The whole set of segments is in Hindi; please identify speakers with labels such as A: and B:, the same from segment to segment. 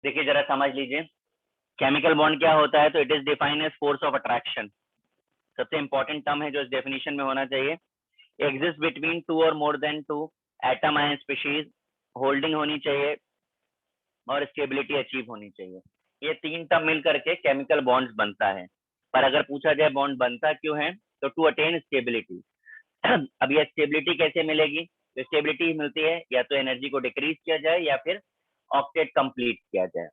A: देखिए जरा समझ लीजिए, केमिकल बॉन्ड क्या होता है, तो it is defined as force of attraction. सबसे इंपॉर्टेंट टर्म है जो इस डेफिनेशन में होना चाहिए। एग्जिस्ट बिटवीन टू और more than two atom ion species, holding होनी चाहिए और स्टेबिलिटी अचीव होनी चाहिए। ये तीन टर्म मिल करके केमिकल बॉन्ड्स बनता है। पर अगर पूछा जाए बॉन्ड बनता क्यों है, तो टू अटेन स्टेबिलिटी। अब ये स्टेबिलिटी कैसे मिलेगी? तो स्टेबिलिटी मिलती है या तो एनर्जी को डिक्रीज किया जाए या फिर ऑक्टेट कंप्लीट किया जाए।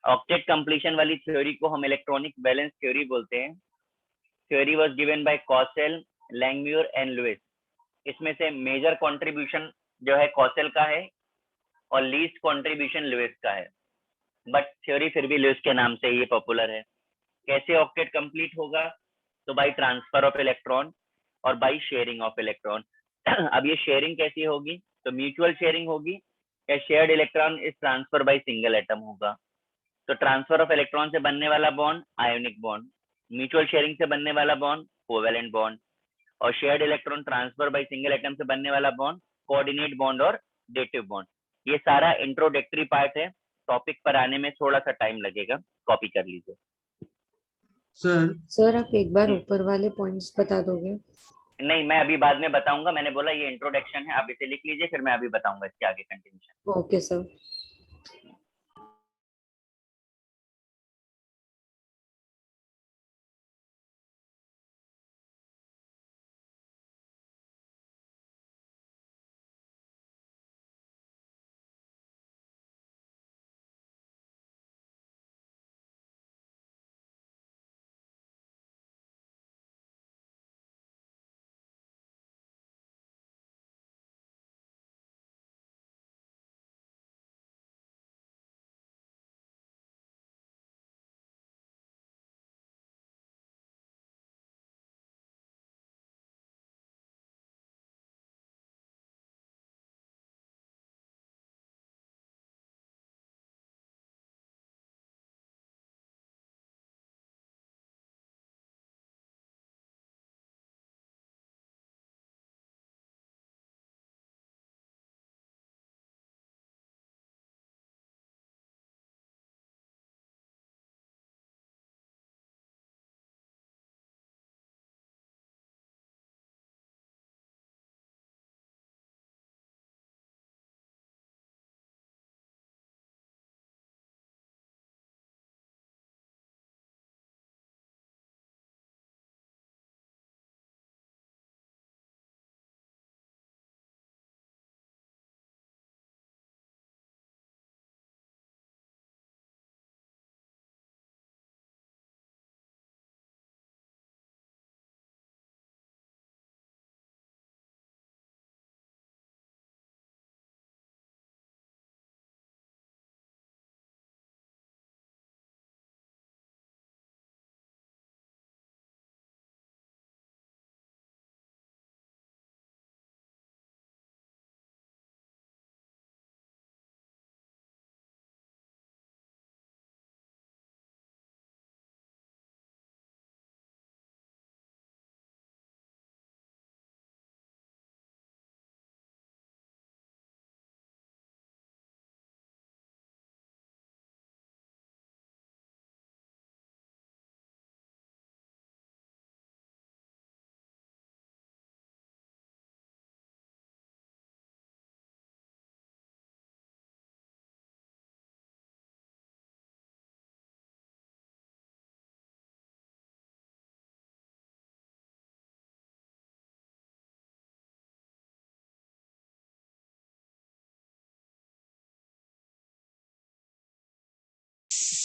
A: ऑक्टेट कंप्लीशन वाली थ्योरी को हम इलेक्ट्रॉनिक बैलेंस थ्योरी बोलते हैं। Theory was given by Kossel, Langmuir and Lewis. इसमें से मेजर कंट्रीब्यूशन जो है कॉसेल का है और लीस्ट कंट्रीब्यूशन लुइस का है, बट थ्योरी फिर भी लुइस के नाम से ही पॉपुलर है। कैसे ऑक्टेट कंप्लीट होगा? तो बाई ट्रांसफर ऑफ इलेक्ट्रॉन और बाई शेयरिंग ऑफ इलेक्ट्रॉन। अब ये शेयरिंग कैसी होगी? तो म्यूचुअल शेयरिंग होगी या shared electron is transfer by single atom होगा। तो ट्रांसफर ऑफ इलेक्ट्रॉन से बनने वाला bond ionic bond, mutual sharing से बनने वाला बॉन्ड कोवेलेंट बॉन्ड, और shared electron transfer by single atom से बनने वाला बॉन्ड कोऑर्डिनेट बॉन्ड और डेटिव बॉन्ड। ये सारा इंट्रोडक्टरी पार्ट है, टॉपिक पर आने में थोड़ा सा टाइम लगेगा, कॉपी कर लीजिए।
B: सर आप एक बार ऊपर वाले पॉइंट्स बता दोगे?
A: नहीं, मैं अभी बाद में बताऊंगा। मैंने बोला ये इंट्रोडक्शन है, आप इसे लिख लीजिए, फिर मैं अभी बताऊंगा इसके आगे continuation.
B: Okay sir.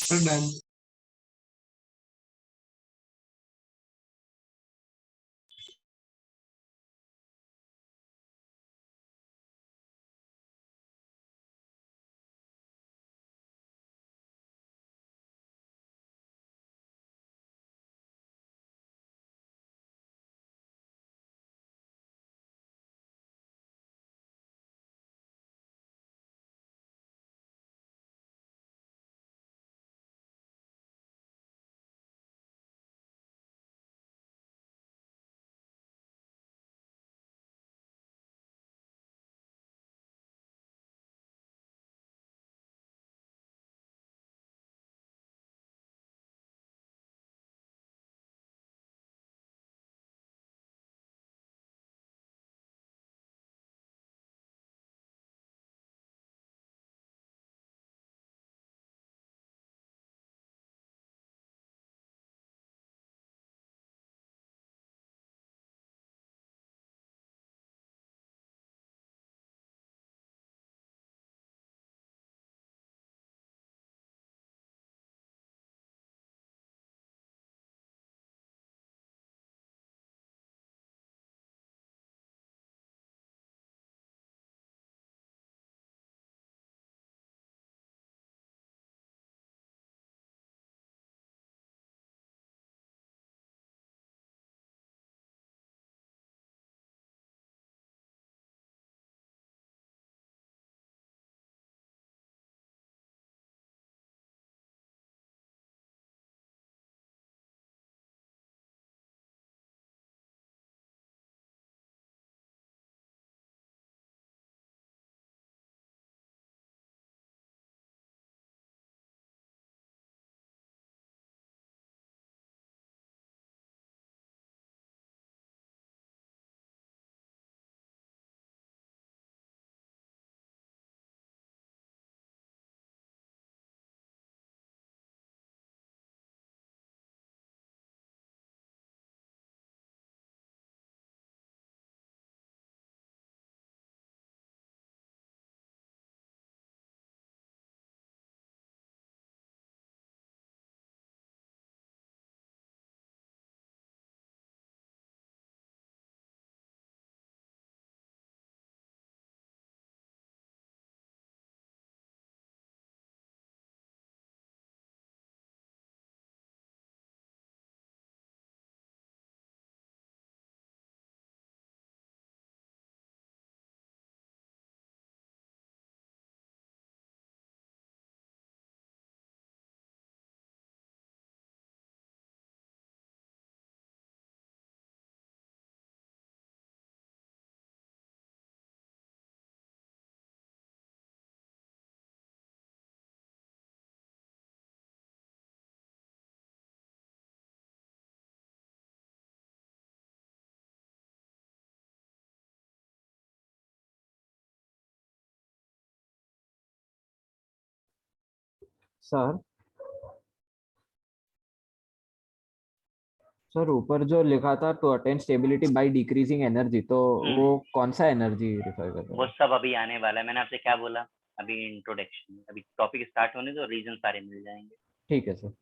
C: Done. Sir sir ऊपर जो लिखा था to attain stability by decreasing energy, तो वो कौन सा एनर्जी रिफर कर रहा
A: वो
C: है?
A: सब अभी आने वाला है। मैंने आपसे क्या बोला, अभी इंट्रोडक्शन, अभी टॉपिक स्टार्ट होने तो रीजन सारे मिल जाएंगे।
C: ठीक है सर।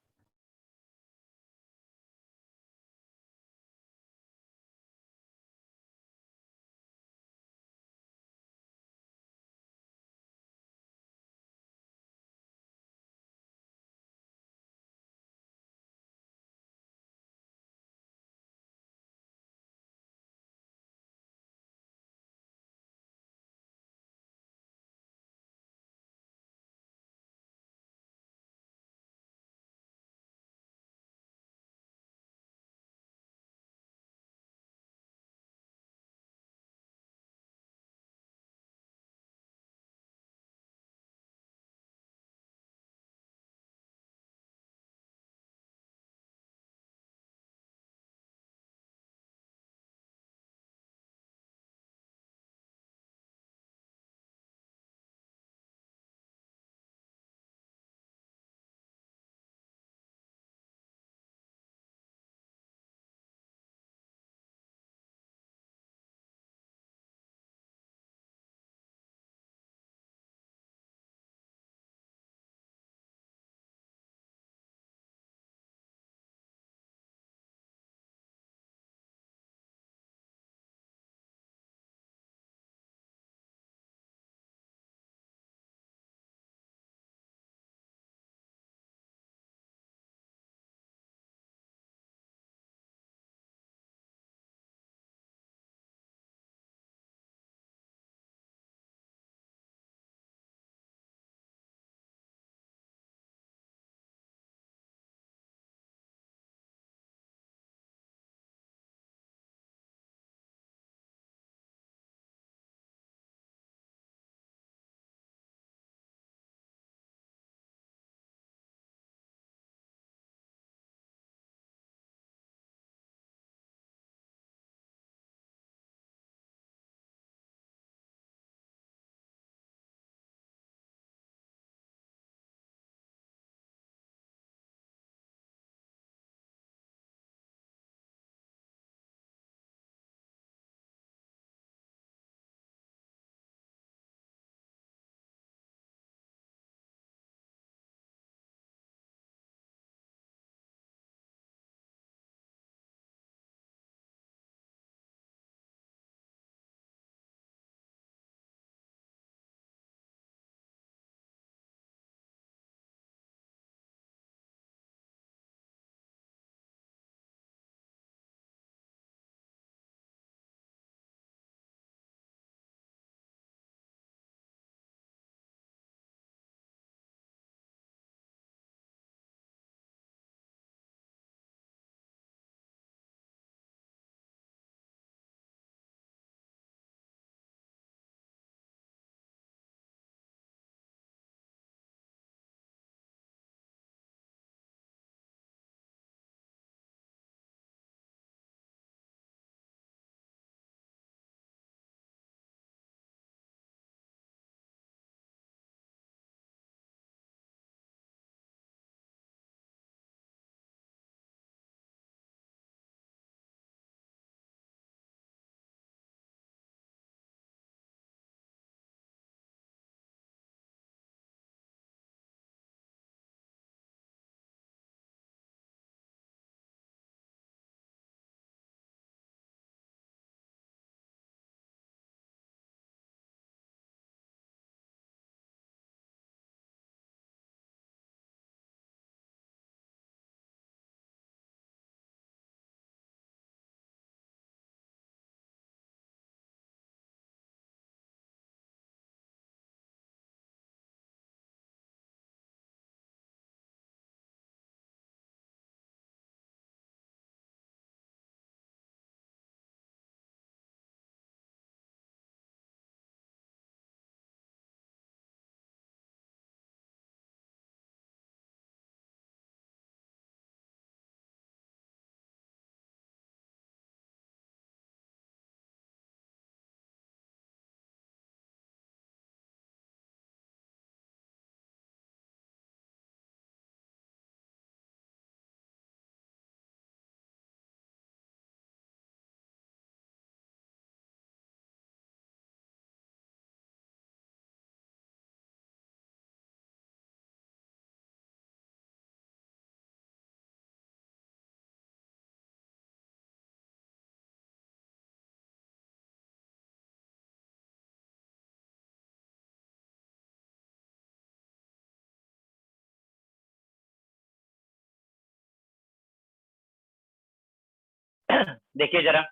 A: देखिए जरा,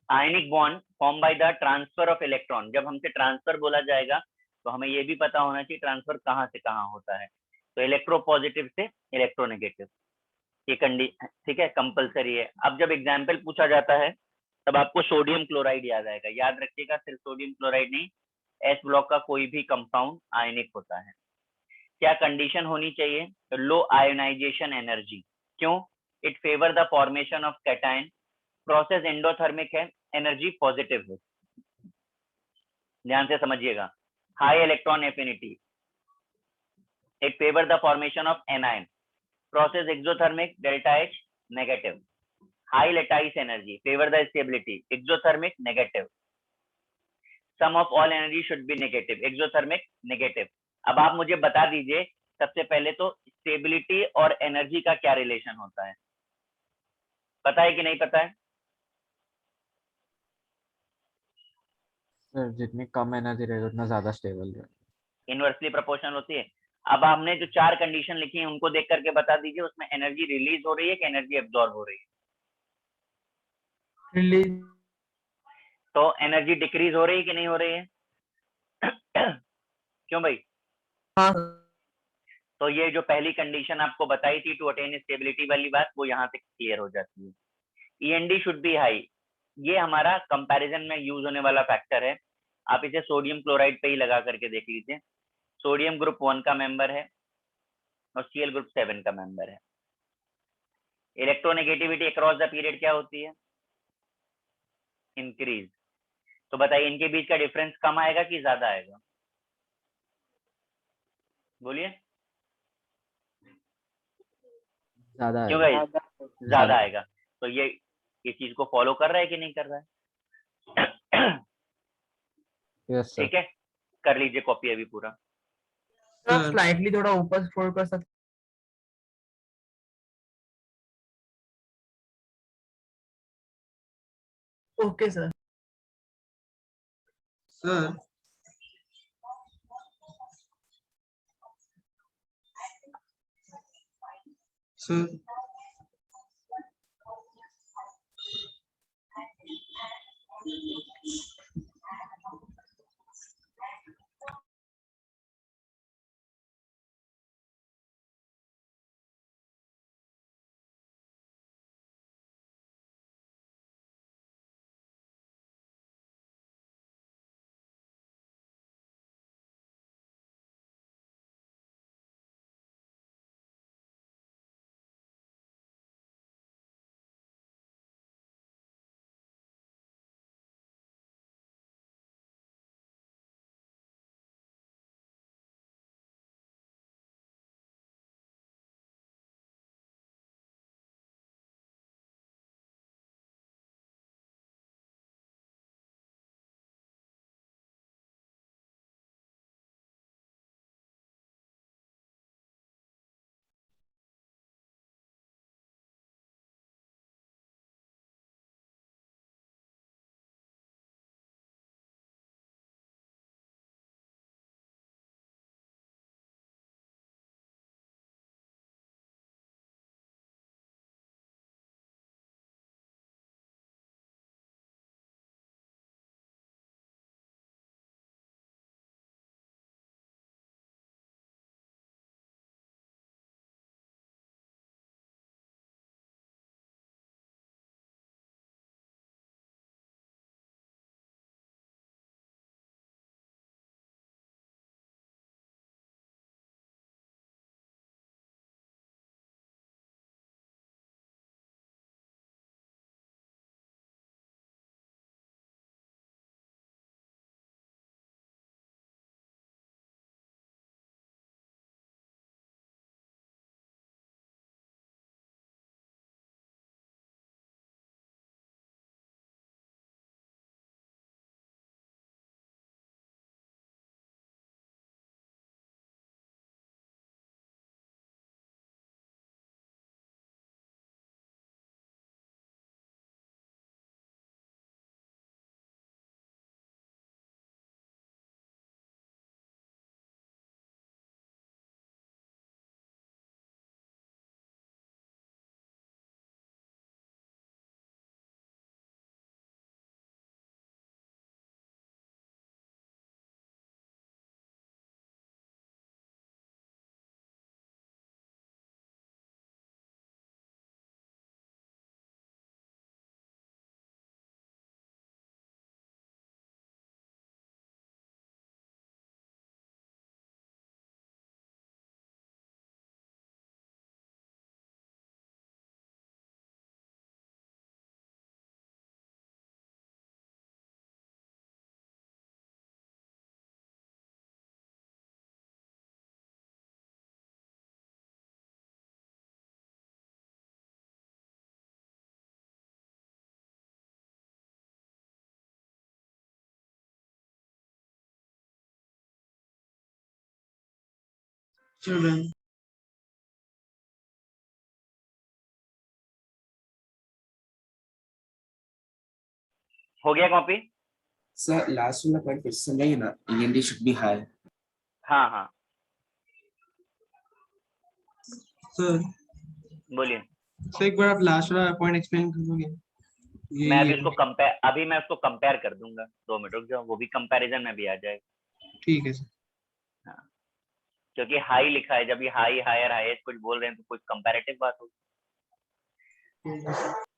A: ionic bond form by the transfer of electron. जब हमसे ट्रांसफर बोला जाएगा तो हमें ये भी पता होना चाहिए ट्रांसफर कहाँ से कहाँ होता है। तो इलेक्ट्रोपॉजिटिव से इलेक्ट्रोनेगेटिव, ये ठीक है, कंपलसरी है। अब जब एग्जाम्पल पूछा जाता है तब आपको सोडियम क्लोराइड याद आएगा। याद रखिएगा, सिर्फ सोडियम क्लोराइड नहीं, एस ब्लॉक का कोई भी कंपाउंड आयनिक होता है। क्या कंडीशन होनी चाहिए? Low ionization energy. क्यों? It favour the formation of cation. Process endothermic है, एनर्जी पॉजिटिव है। ध्यान से समझिएगा। High electron affinity, it favour the formation of anion. Process exothermic, delta H negative. High lattice energy, favour the stability, exothermic negative. Sum of all energy should be negative, exothermic negative. अब आप मुझे बता दीजिए सबसे पहले तो स्टेबिलिटी और एनर्जी का क्या रिलेशन होता है, पता है कि नहीं पता है?
C: सर जितनी कम एनर्जी रहेगी उतना ज्यादा स्टेबल रहेगा।
A: इनवर्सली प्रोपोर्शनल होती है। अब हमने जो 4 कंडीशन लिखी है उनको देख करके बता दीजिए उसमें एनर्जी रिलीज हो रही है कि एनर्जी एब्जॉर्ब हो रही है?
D: रिलीज।
A: तो एनर्जी डिक्रीज हो रही है कि नहीं हो रही है? क्यों भाई?
D: हाँ
A: तो ये जो पहली कंडीशन आपको बताई थी टू अटेन स्टेबिलिटी वाली बात, वो यहाँ से क्लियर हो जाती है। ईएनडी शुड बी हाई, ये हमारा कंपैरिजन में यूज होने वाला फैक्टर है। आप इसे सोडियम क्लोराइड पे ही लगा करके देख लीजिए। सोडियम ग्रुप 1 का मेंबर है और सीएल ग्रुप 7 का मेंबर है। इलेक्ट्रोनेगेटिविटी अक्रॉस द पीरियड क्या होती है? इंक्रीज। तो बताइए इनके बीच का डिफरेंस कम आएगा कि ज्यादा आएगा? बोलिए।
C: ज्यादा
A: क्यों
C: आएगा।
A: भाई? ज्यादा आएगा। तो ये चीज को फॉलो कर रहा है कि नहीं कर रहा है?
C: Yes sir.
A: ठीक है, कर लीजिए कॉपी अभी पूरा।
D: स्लाइटली थोड़ा ऊपर स्क्रॉल कर सकते। Okay sir.
E: Sir sir children,
A: हो गया कॉपी?
F: Sir, last वाला point फिर से समझाइए ना. END should be high.
A: हाँ हाँ
E: sir.
A: बोलिए।
E: सर एक बार आप लास्ट वाला पॉइंट एक्सप्लेन करोगे?
A: मैं अभी
E: ये
A: उसको कंपेयर, अभी मैं उसको कंपेयर कर दूंगा, 2 मिनट रुक जाओ, वो भी कंपैरिजन में भी आ जाएगा।
E: ठीक है सर।
A: हाँ, क्योंकि हाई लिखा है, जब ये हाई हायर हाईएस्ट कुछ बोल रहे हैं तो कुछ कंपैरेटिव बात होगी।
E: ठीक है सर।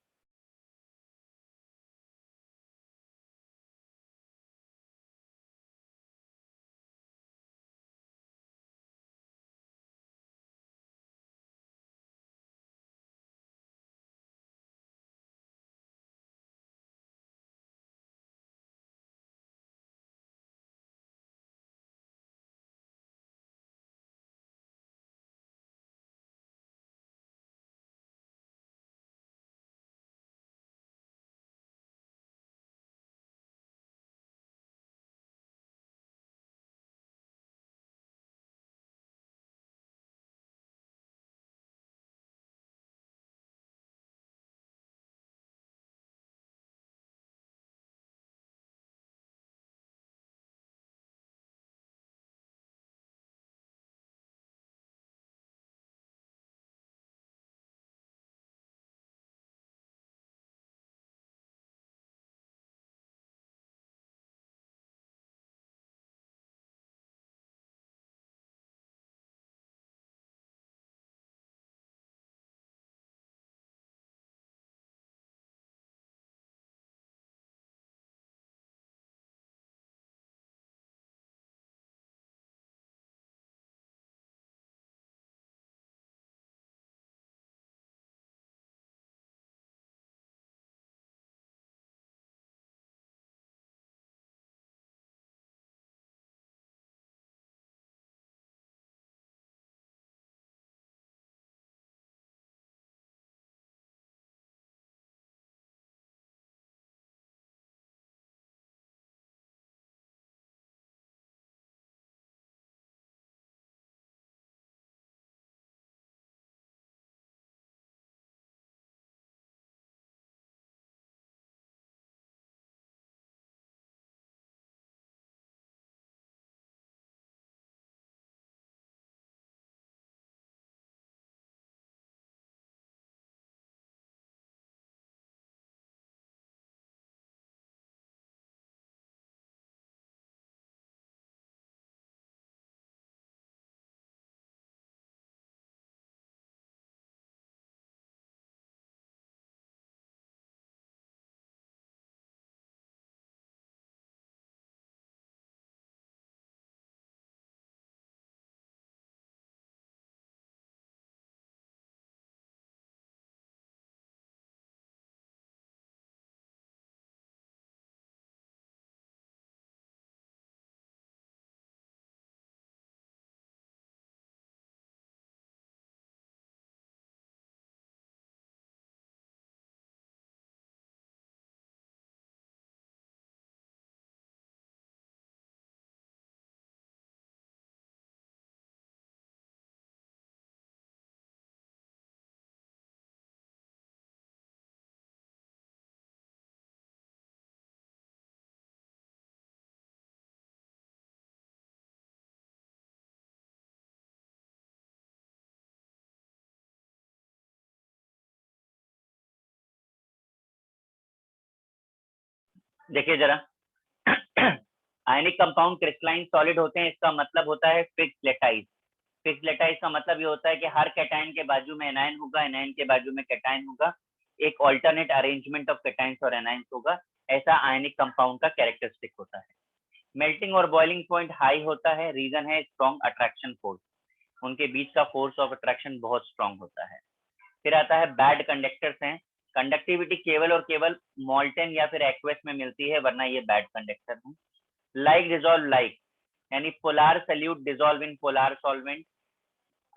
A: देखिए जरा, आयनिक कंपाउंड क्रिस्टलाइन सॉलिड होते हैं, इसका मतलब होता है फिक्स लेटाइज। फिक्स लेटाइज का मतलब ये होता है कि हर कैटायन के बाजू में एनायन होगा, एनायन के बाजू में कैटायन होगा, एक ऑल्टरनेट अरेंजमेंट ऑफ कैटायंस और एनायंस होगा। ऐसा आयनिक कंपाउंड का कैरेक्टरिस्टिक होता है। मेल्टिंग और बॉइलिंग पॉइंट हाई होता है, रीजन है स्ट्रॉन्ग अट्रैक्शन फोर्स, उनके बीच का फोर्स ऑफ अट्रैक्शन बहुत स्ट्रॉन्ग होता है। फिर आता है बैड कंडक्टर्स हैं, कंडक्टिविटी केवल और केवल मॉल्टेन या फिर एक्वेस में मिलती है, वरना ये बैड कंडक्टर हैं। लाइक डिजॉल्व लाइक, यानी polar solute dissolve in polar solvent.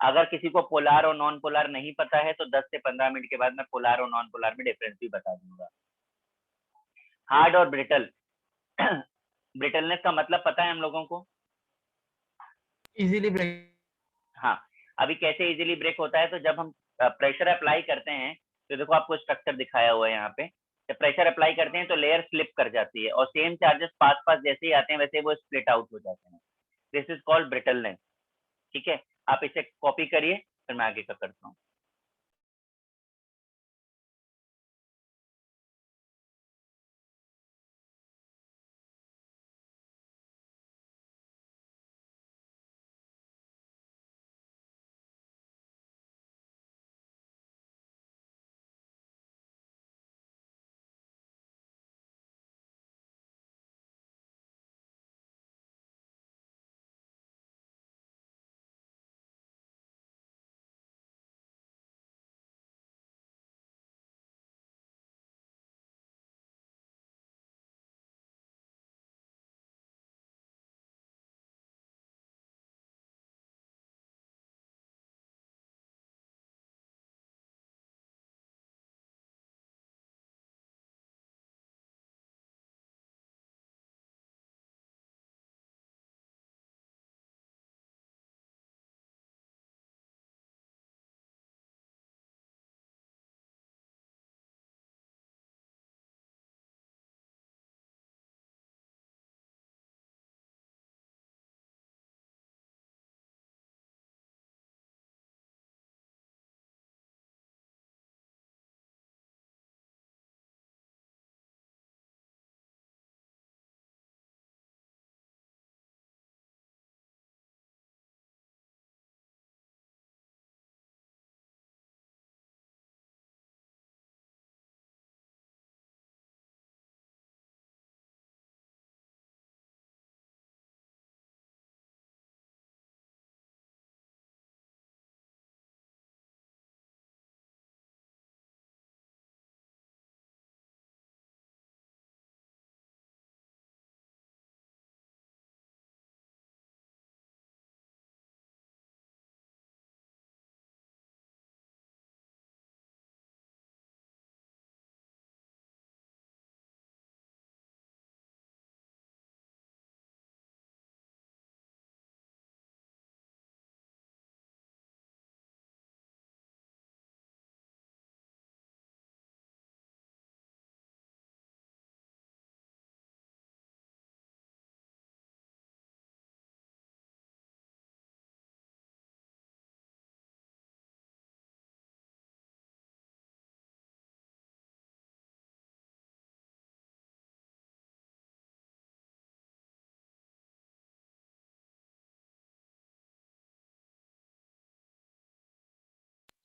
A: अगर किसी को पोलार और नॉन पोलार नहीं पता है तो 10 से 15 मिनट के बाद मैं पोलार और नॉन पोलार में डिफरेंस भी बता दूंगा। हार्ड और ब्रिटल, ब्रिटलनेस का मतलब पता है हम लोगों को?
D: Easily break.
A: हाँ, अभी कैसे इजीली ब्रेक होता है, तो जब हम प्रेशर अप्लाई करते हैं, तो देखो आपको स्ट्रक्चर दिखाया हुआ है यहाँ पे, जब प्रेशर अप्लाई करते हैं तो लेयर स्लिप कर जाती है और सेम चार्जेस पास पास जैसे ही आते हैं वैसे वो स्प्लिट आउट हो जाते हैं। This is called brittleness. ठीक है, आप इसे कॉपी करिए, फिर मैं आगे का करता हूँ।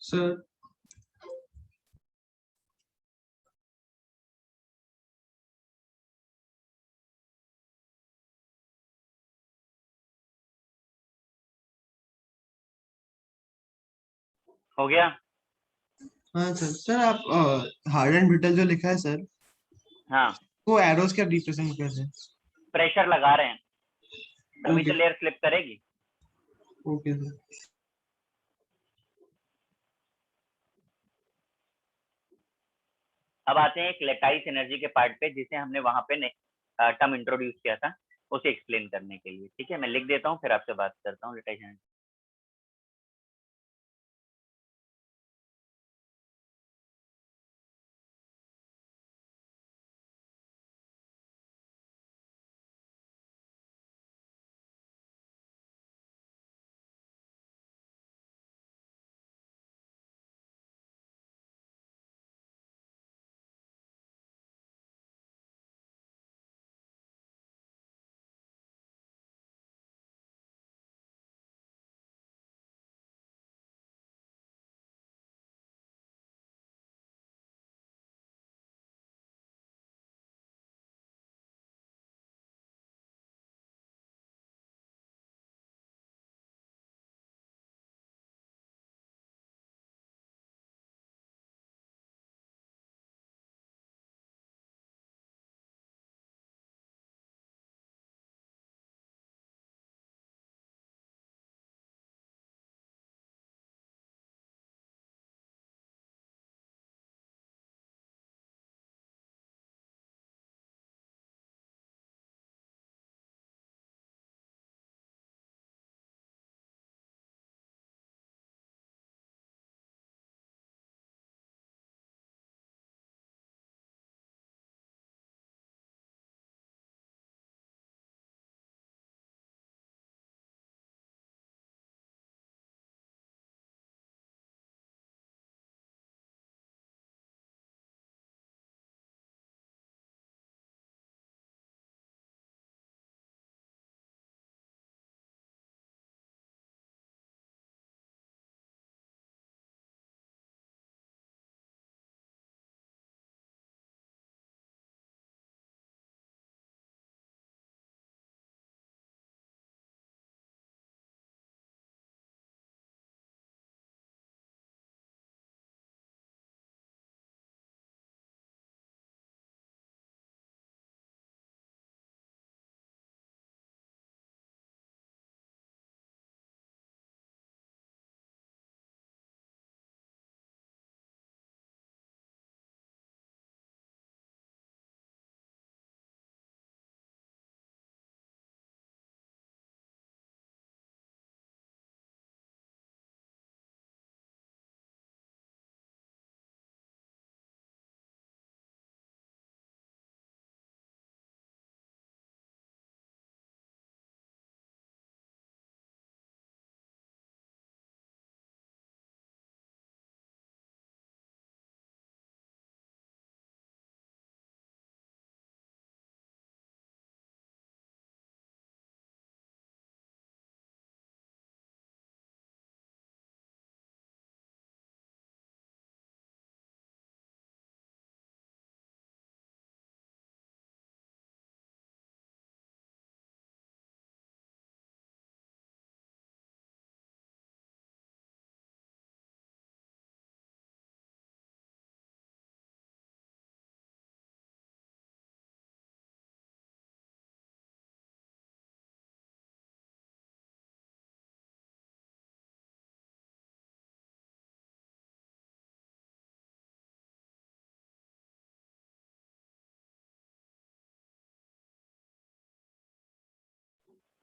E: Sir,
A: हो गया?
E: हाँ सर, सर आप हार्ड एंड ब्रिटल जो लिखा है सर,
A: हाँ,
E: वो एरोज क्या रिप्रेजेंट करते हैं?
A: प्रेशर लगा रहे हैं तभी तो
E: ओके
A: लेयर स्लिप करेगी।
E: Okay sir.
A: अब आते हैं एक लेटाइस एनर्जी के पार्ट पे, जिसे हमने वहां पे टर्म इंट्रोड्यूस किया था, उसे एक्सप्लेन करने के लिए। ठीक है, मैं लिख देता हूँ फिर आपसे बात करता हूँ लेटाइस एनर्जी।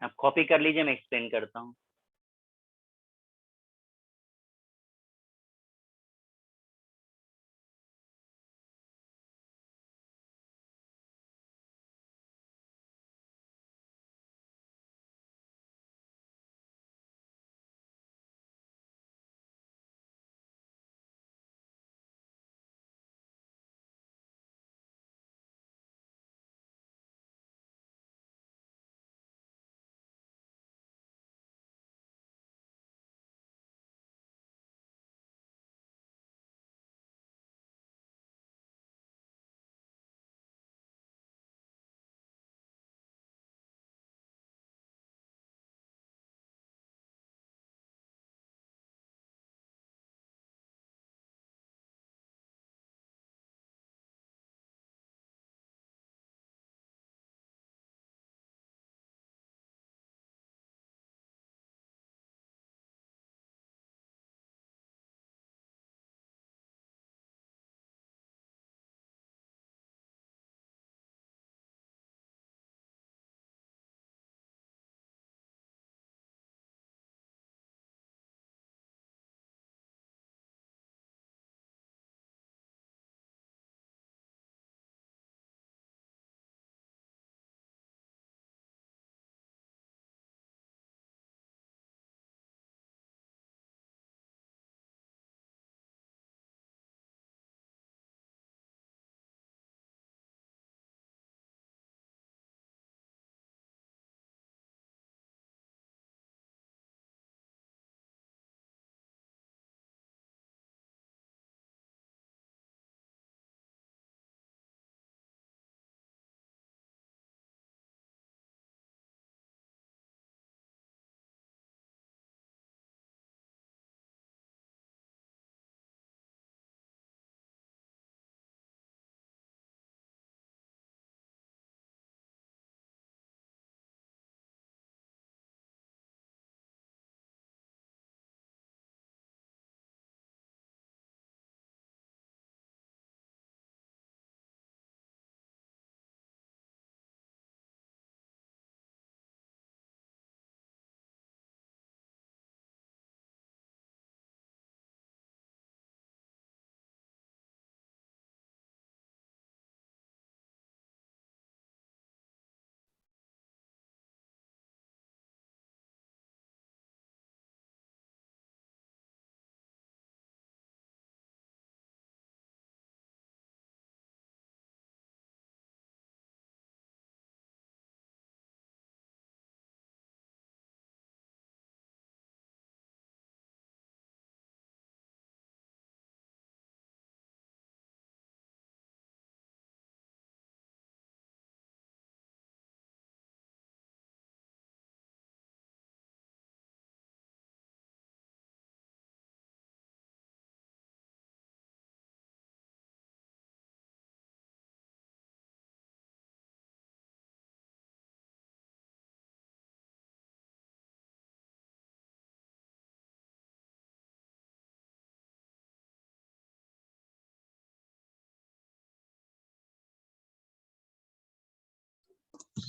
A: आप कॉपी कर लीजिए, मैं एक्सप्लेन करता हूँ।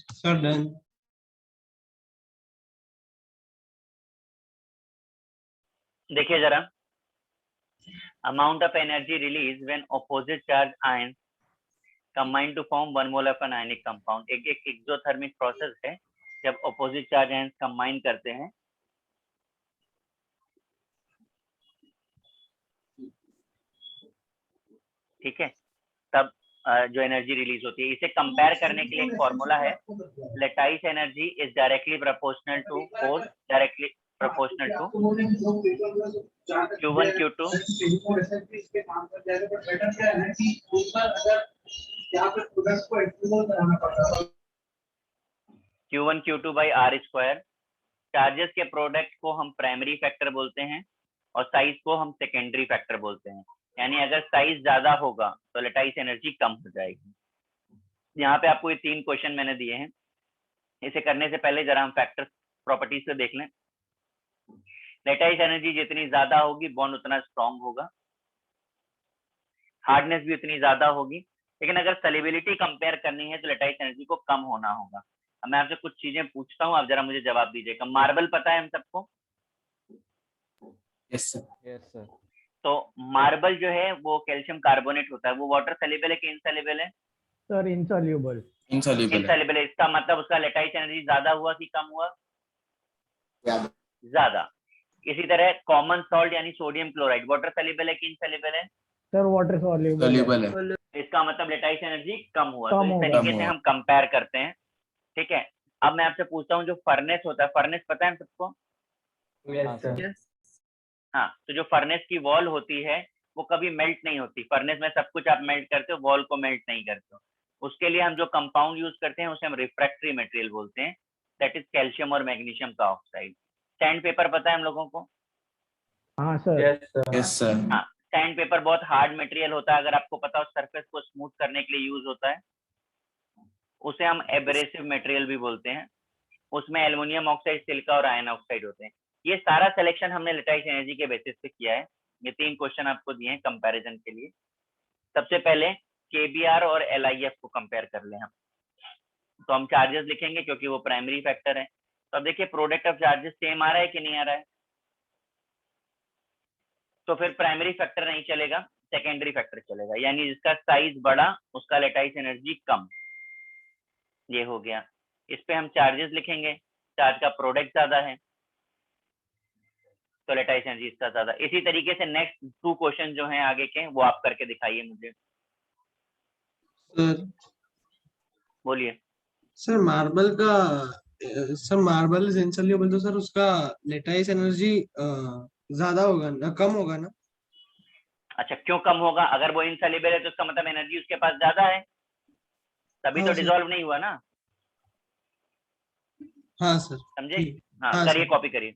E: Sir done.
A: देखिए जरा, amount of energy released when opposite charge ions combine to form 1 mole of an ionic compound। एक एक्सोथर्मिक प्रोसेस है जब opposite charge ions combine करते हैं, ठीक है, तब जो एनर्जी रिलीज होती है, इसे कंपेयर करने के लिए एक फॉर्मूला है, lattice energy is directly proportional to force directly proportional to Q1 Q2 Q1 Q2 by R square. Charges के प्रोडक्ट को हम प्राइमरी फैक्टर बोलते हैं और साइज को हम सेकेंडरी फैक्टर बोलते हैं। यानी अगर साइज ज्यादा होगा तो लेटाइस एनर्जी कम हो जाएगी। यहाँ पे आपको ये 3 क्वेश्चन मैंने दिए हैं, इसे करने से पहले जरा हम फैक्टर प्रॉपर्टीज से देख लें। लेटाइस एनर्जी जितनी ज्यादा होगी बॉन्ड उतना स्ट्रॉन्ग होगा, हार्डनेस भी उतनी ज्यादा होगी, लेकिन अगर सॉल्युबिलिटी कंपेयर करनी है तो लेटाइस एनर्जी को कम होना होगा। अब मैं आपसे कुछ चीजें पूछता हूँ, आप जरा मुझे जवाब दीजिएगा। मार्बल पता है हम सबको?
F: Yes sir.
C: Yes sir.
A: तो मार्बल जो है वो कैल्शियम कार्बोनेट होता है, वो वाटर सॉल्युबल है कि इनसॉल्युबल है?
G: Sir insoluble.
F: इनसॉल्युबल है।
A: इनसॉल्युबल है, इसका मतलब उसका लेटाइस एनर्जी ज्यादा हुआ कि कम हुआ?
F: ज्यादा।
A: ज्यादा। इसी तरह कॉमन सॉल्ट यानी सोडियम क्लोराइड वाटर सॉल्युबल है कि इनसॉल्युबल है?
G: सर वाटर सॉल्युबल
F: सॉल्युबल है।
A: इसका मतलब लेटाइस एनर्जी कम हुआ। तो
G: कम
A: इस
G: होगा।
A: तरीके
F: कम
A: से
F: हुआ।
A: हम कंपेयर करते हैं, ठीक है। अब मैं आपसे पूछता हूँ, जो फर्नेस होता है, फर्नेस पता है हम सबको?
C: हाँ
D: यस
C: सर।
D: सर।
A: हाँ, तो जो फर्नेस की वॉल होती है वो कभी मेल्ट नहीं होती। फर्नेस में सब कुछ आप मेल्ट करते हो, वॉल को मेल्ट नहीं करते हो। उसके लिए हम जो कंपाउंड यूज करते हैं उसे हम रिफ्रैक्टरी मटेरियल बोलते हैं, दैट इज कैल्शियम और मैग्नीशियम का ऑक्साइड। सैंड पेपर पता है हम लोगों को?
G: हाँ sir.
D: Yes sir.
F: Yes sir.
A: हाँ, सैंड पेपर बहुत हार्ड मटेरियल होता है, अगर आपको पता हो सरफेस को स्मूथ करने के लिए यूज होता है। उसे हम एब्रेसिव मटेरियल भी बोलते हैं। उसमें एल्युमिनियम ऑक्साइड, सिलिका और आयन ऑक्साइड होते हैं। ये सारा सिलेक्शन हमने लेटाइस एनर्जी के बेसिस पे किया है। ये 3 क्वेश्चन आपको दिए हैं कंपैरिजन के लिए। सबसे पहले केबीआर और एलआईएफ को कंपेयर कर लें हम। तो हम चार्जेस लिखेंगे क्योंकि वो प्राइमरी फैक्टर है। तो अब देखिए प्रोडक्ट ऑफ चार्जेस सेम आ रहा है कि नहीं आ रहा है? तो फिर प्राइमरी फैक्टर नहीं चलेगा, सेकेंडरी फैक्टर चलेगा, यानी जिसका साइज बड़ा उसका लेटाइस एनर्जी कम। ये हो गया। इस पे हम चार्जेस लिखेंगे, चार्ज का प्रोडक्ट ज्यादा है तो लेटाइस एनर्जी इसका ज्यादा। इसी तरीके से नेक्स्ट 2 क्वेश्चन जो हैं आगे के वो आप करके दिखाइए मुझे।
E: सर
A: बोलिए।
E: सर मार्बल का सर मार्बल इज इनसॉल्युबल, तो सर उसका लेटाइस एनर्जी ज्यादा होगा ना, कम होगा ना?
A: अच्छा, क्यों कम होगा? अगर वो इनसॉल्युबल है तो उसका मतलब एनर्जी उसके पास ज्यादा है, तभी
E: हाँ
A: तो
E: सर।
A: डिसॉल्व नहीं हुआ ना।
E: हाँ सर।
A: समझे?
E: ठीक।
A: हाँ,
E: हाँ
A: करिए,
E: सर।
A: कॉपी करिए।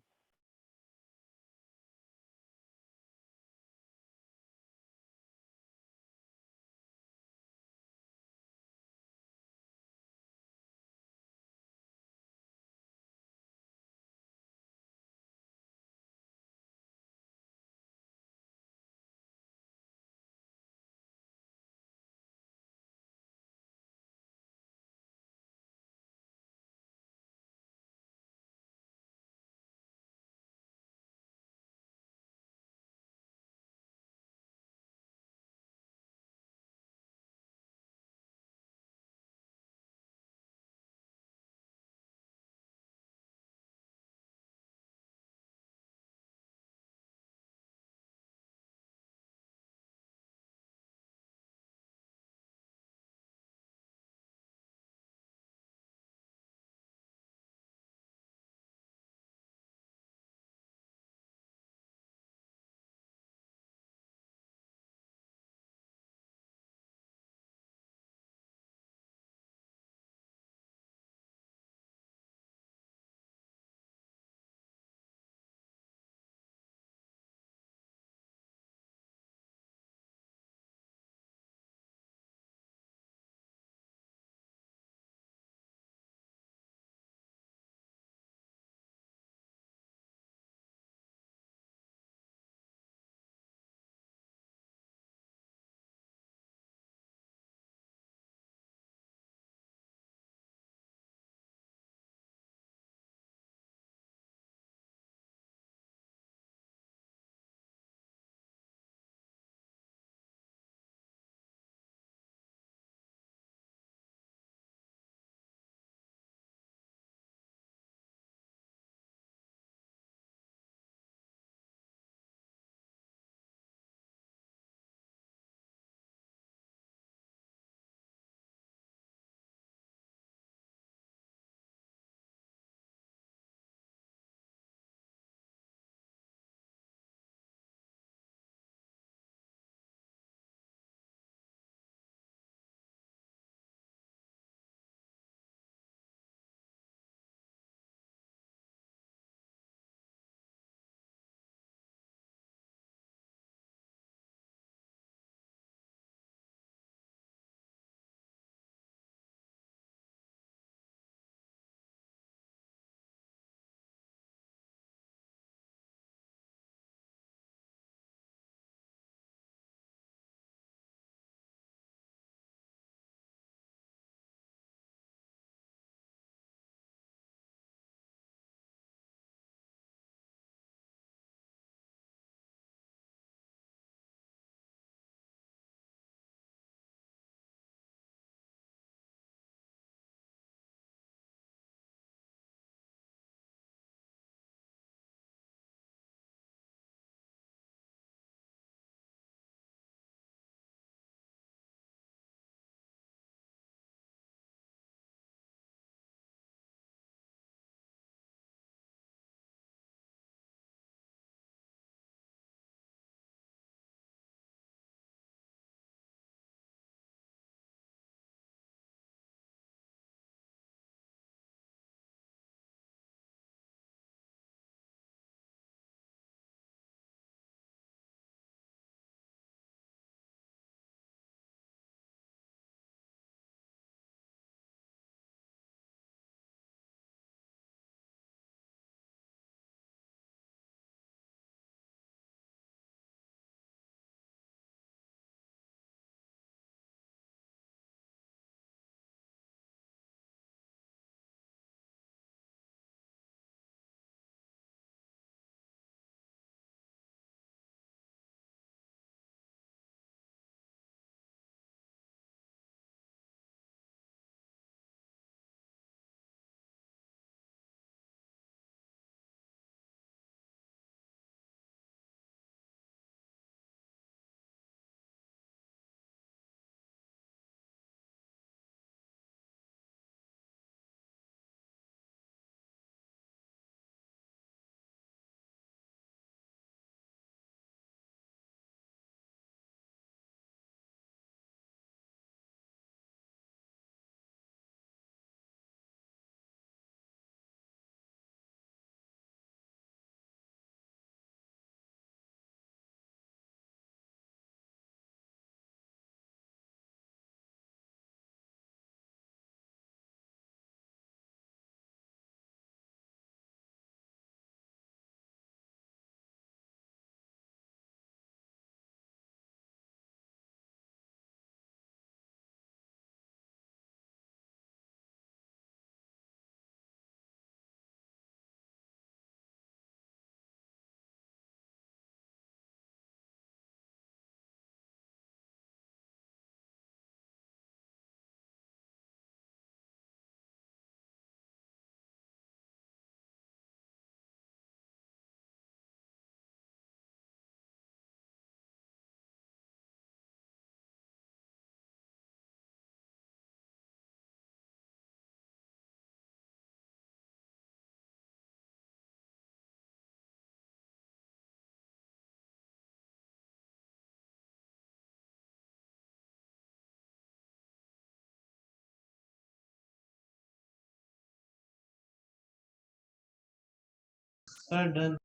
E: Sir done.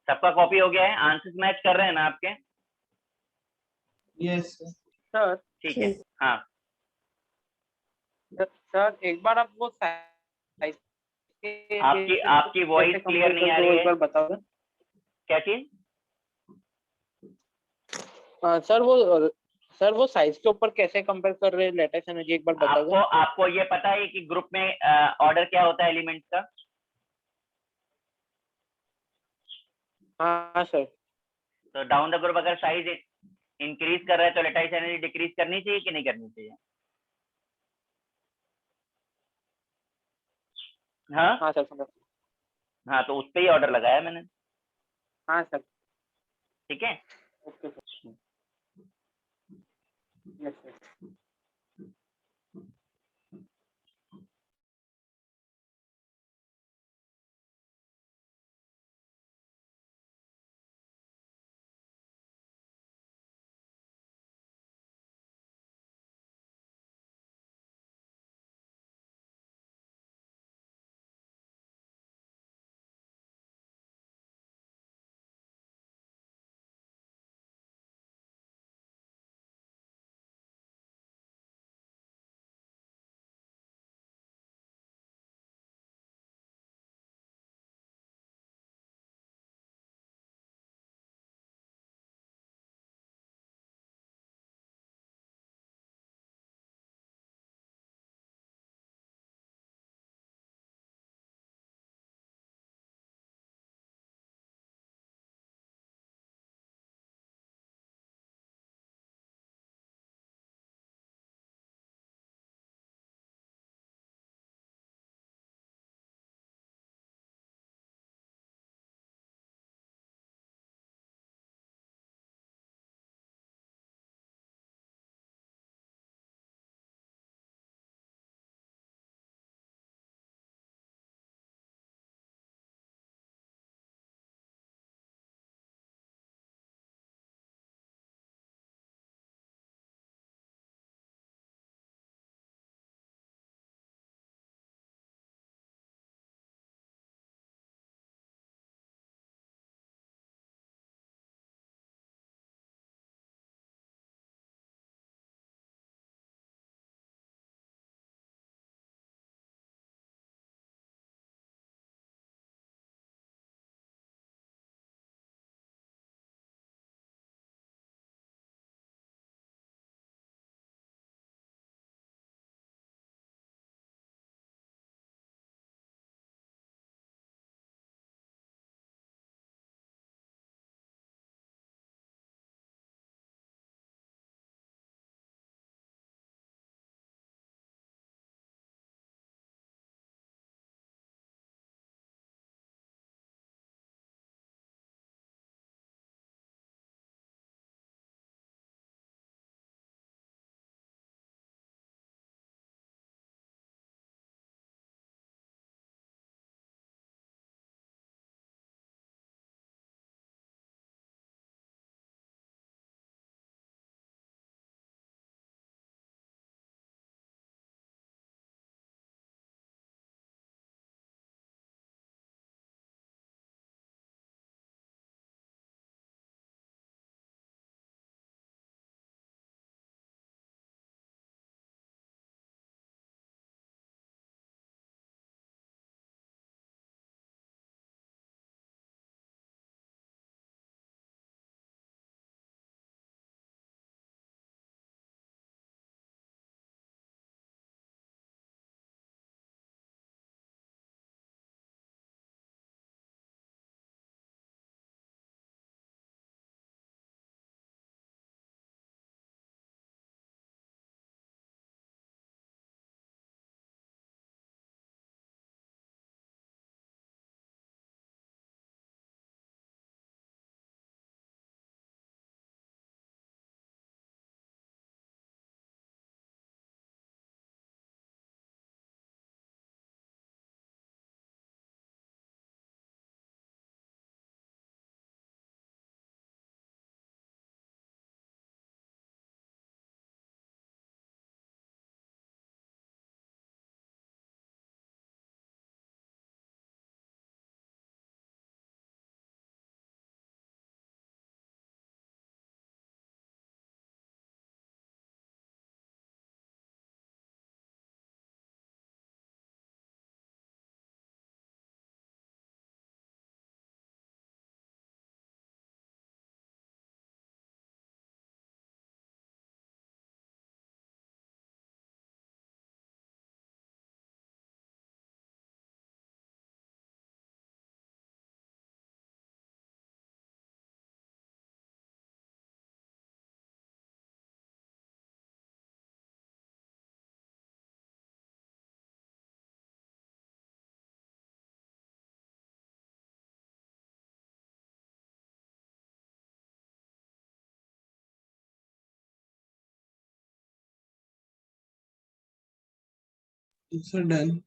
A: सबका कॉपी हो गया है, आंसर्स मैच कर रहे हैं ना आपके?
E: यस
H: सर
A: ठीक है।
B: ठीक।
A: हाँ
H: सर एक बार आप वो size के
A: आपकी वॉइस
H: कैसे
A: क्लियर
H: compare
A: नहीं आ
H: करते हो,
A: रही
H: एक
A: है।
H: बार बताओ।
A: क्या चीज?
H: सर वो साइज के ऊपर कैसे कंपेयर कर रहे हैं लेटेस्ट एनर्जी, एक बार
A: आपको
H: बताओगे?
A: आपको ये पता है कि ग्रुप में ऑर्डर क्या होता है एलिमेंट्स का?
H: हाँ सर।
A: तो डाउन द ग्रुप अगर साइज इंक्रीज कर रहा है तो लेटाइस एनर्जी डिक्रीज करनी चाहिए कि नहीं करनी चाहिए? हाँ
H: हाँ सर समझ।
A: हाँ, तो उस पे ही ऑर्डर लगाया मैंने।
H: हाँ सर।
A: ठीक है।
H: Okay sir. Yes sir.
E: Sir done.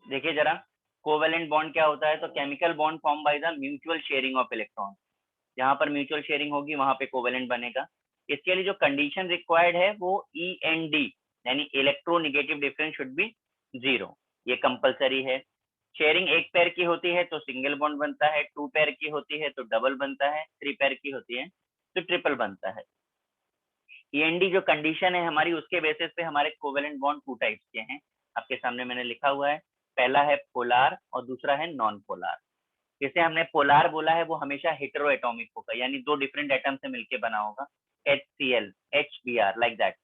A: देखिए जरा, कोवेलेंट बॉन्ड क्या होता है? तो chemical bond form by the mutual sharing of electron. जहां पर म्यूचुअल शेयरिंग होगी वहां पे कोवेलेंट बनेगा। इसके लिए जो कंडीशन रिक्वायर्ड है वो END यानी इलेक्ट्रोनेगेटिव डिफरेंस शुड बी 0, ये कंपलसरी है। शेयरिंग एक पेयर की होती है तो सिंगल बॉन्ड बनता है, 2 पेयर की होती है तो डबल बनता है, 3 पेयर की होती है तो ट्रिपल बनता है। END जो कंडीशन है हमारी, उसके बेसिस पे हमारे कोवेलेंट बॉन्ड 2 टाइप्स के हैं, आपके सामने मैंने लिखा हुआ है। पहला है पोलार और दूसरा है नॉन पोलार। जिसे हमने पोलार बोला है वो हमेशा हेटेरो एटॉमिक होगा, यानी 2 डिफरेंट एटम से मिलके बना होगा, HCl, HBr लाइक दैट।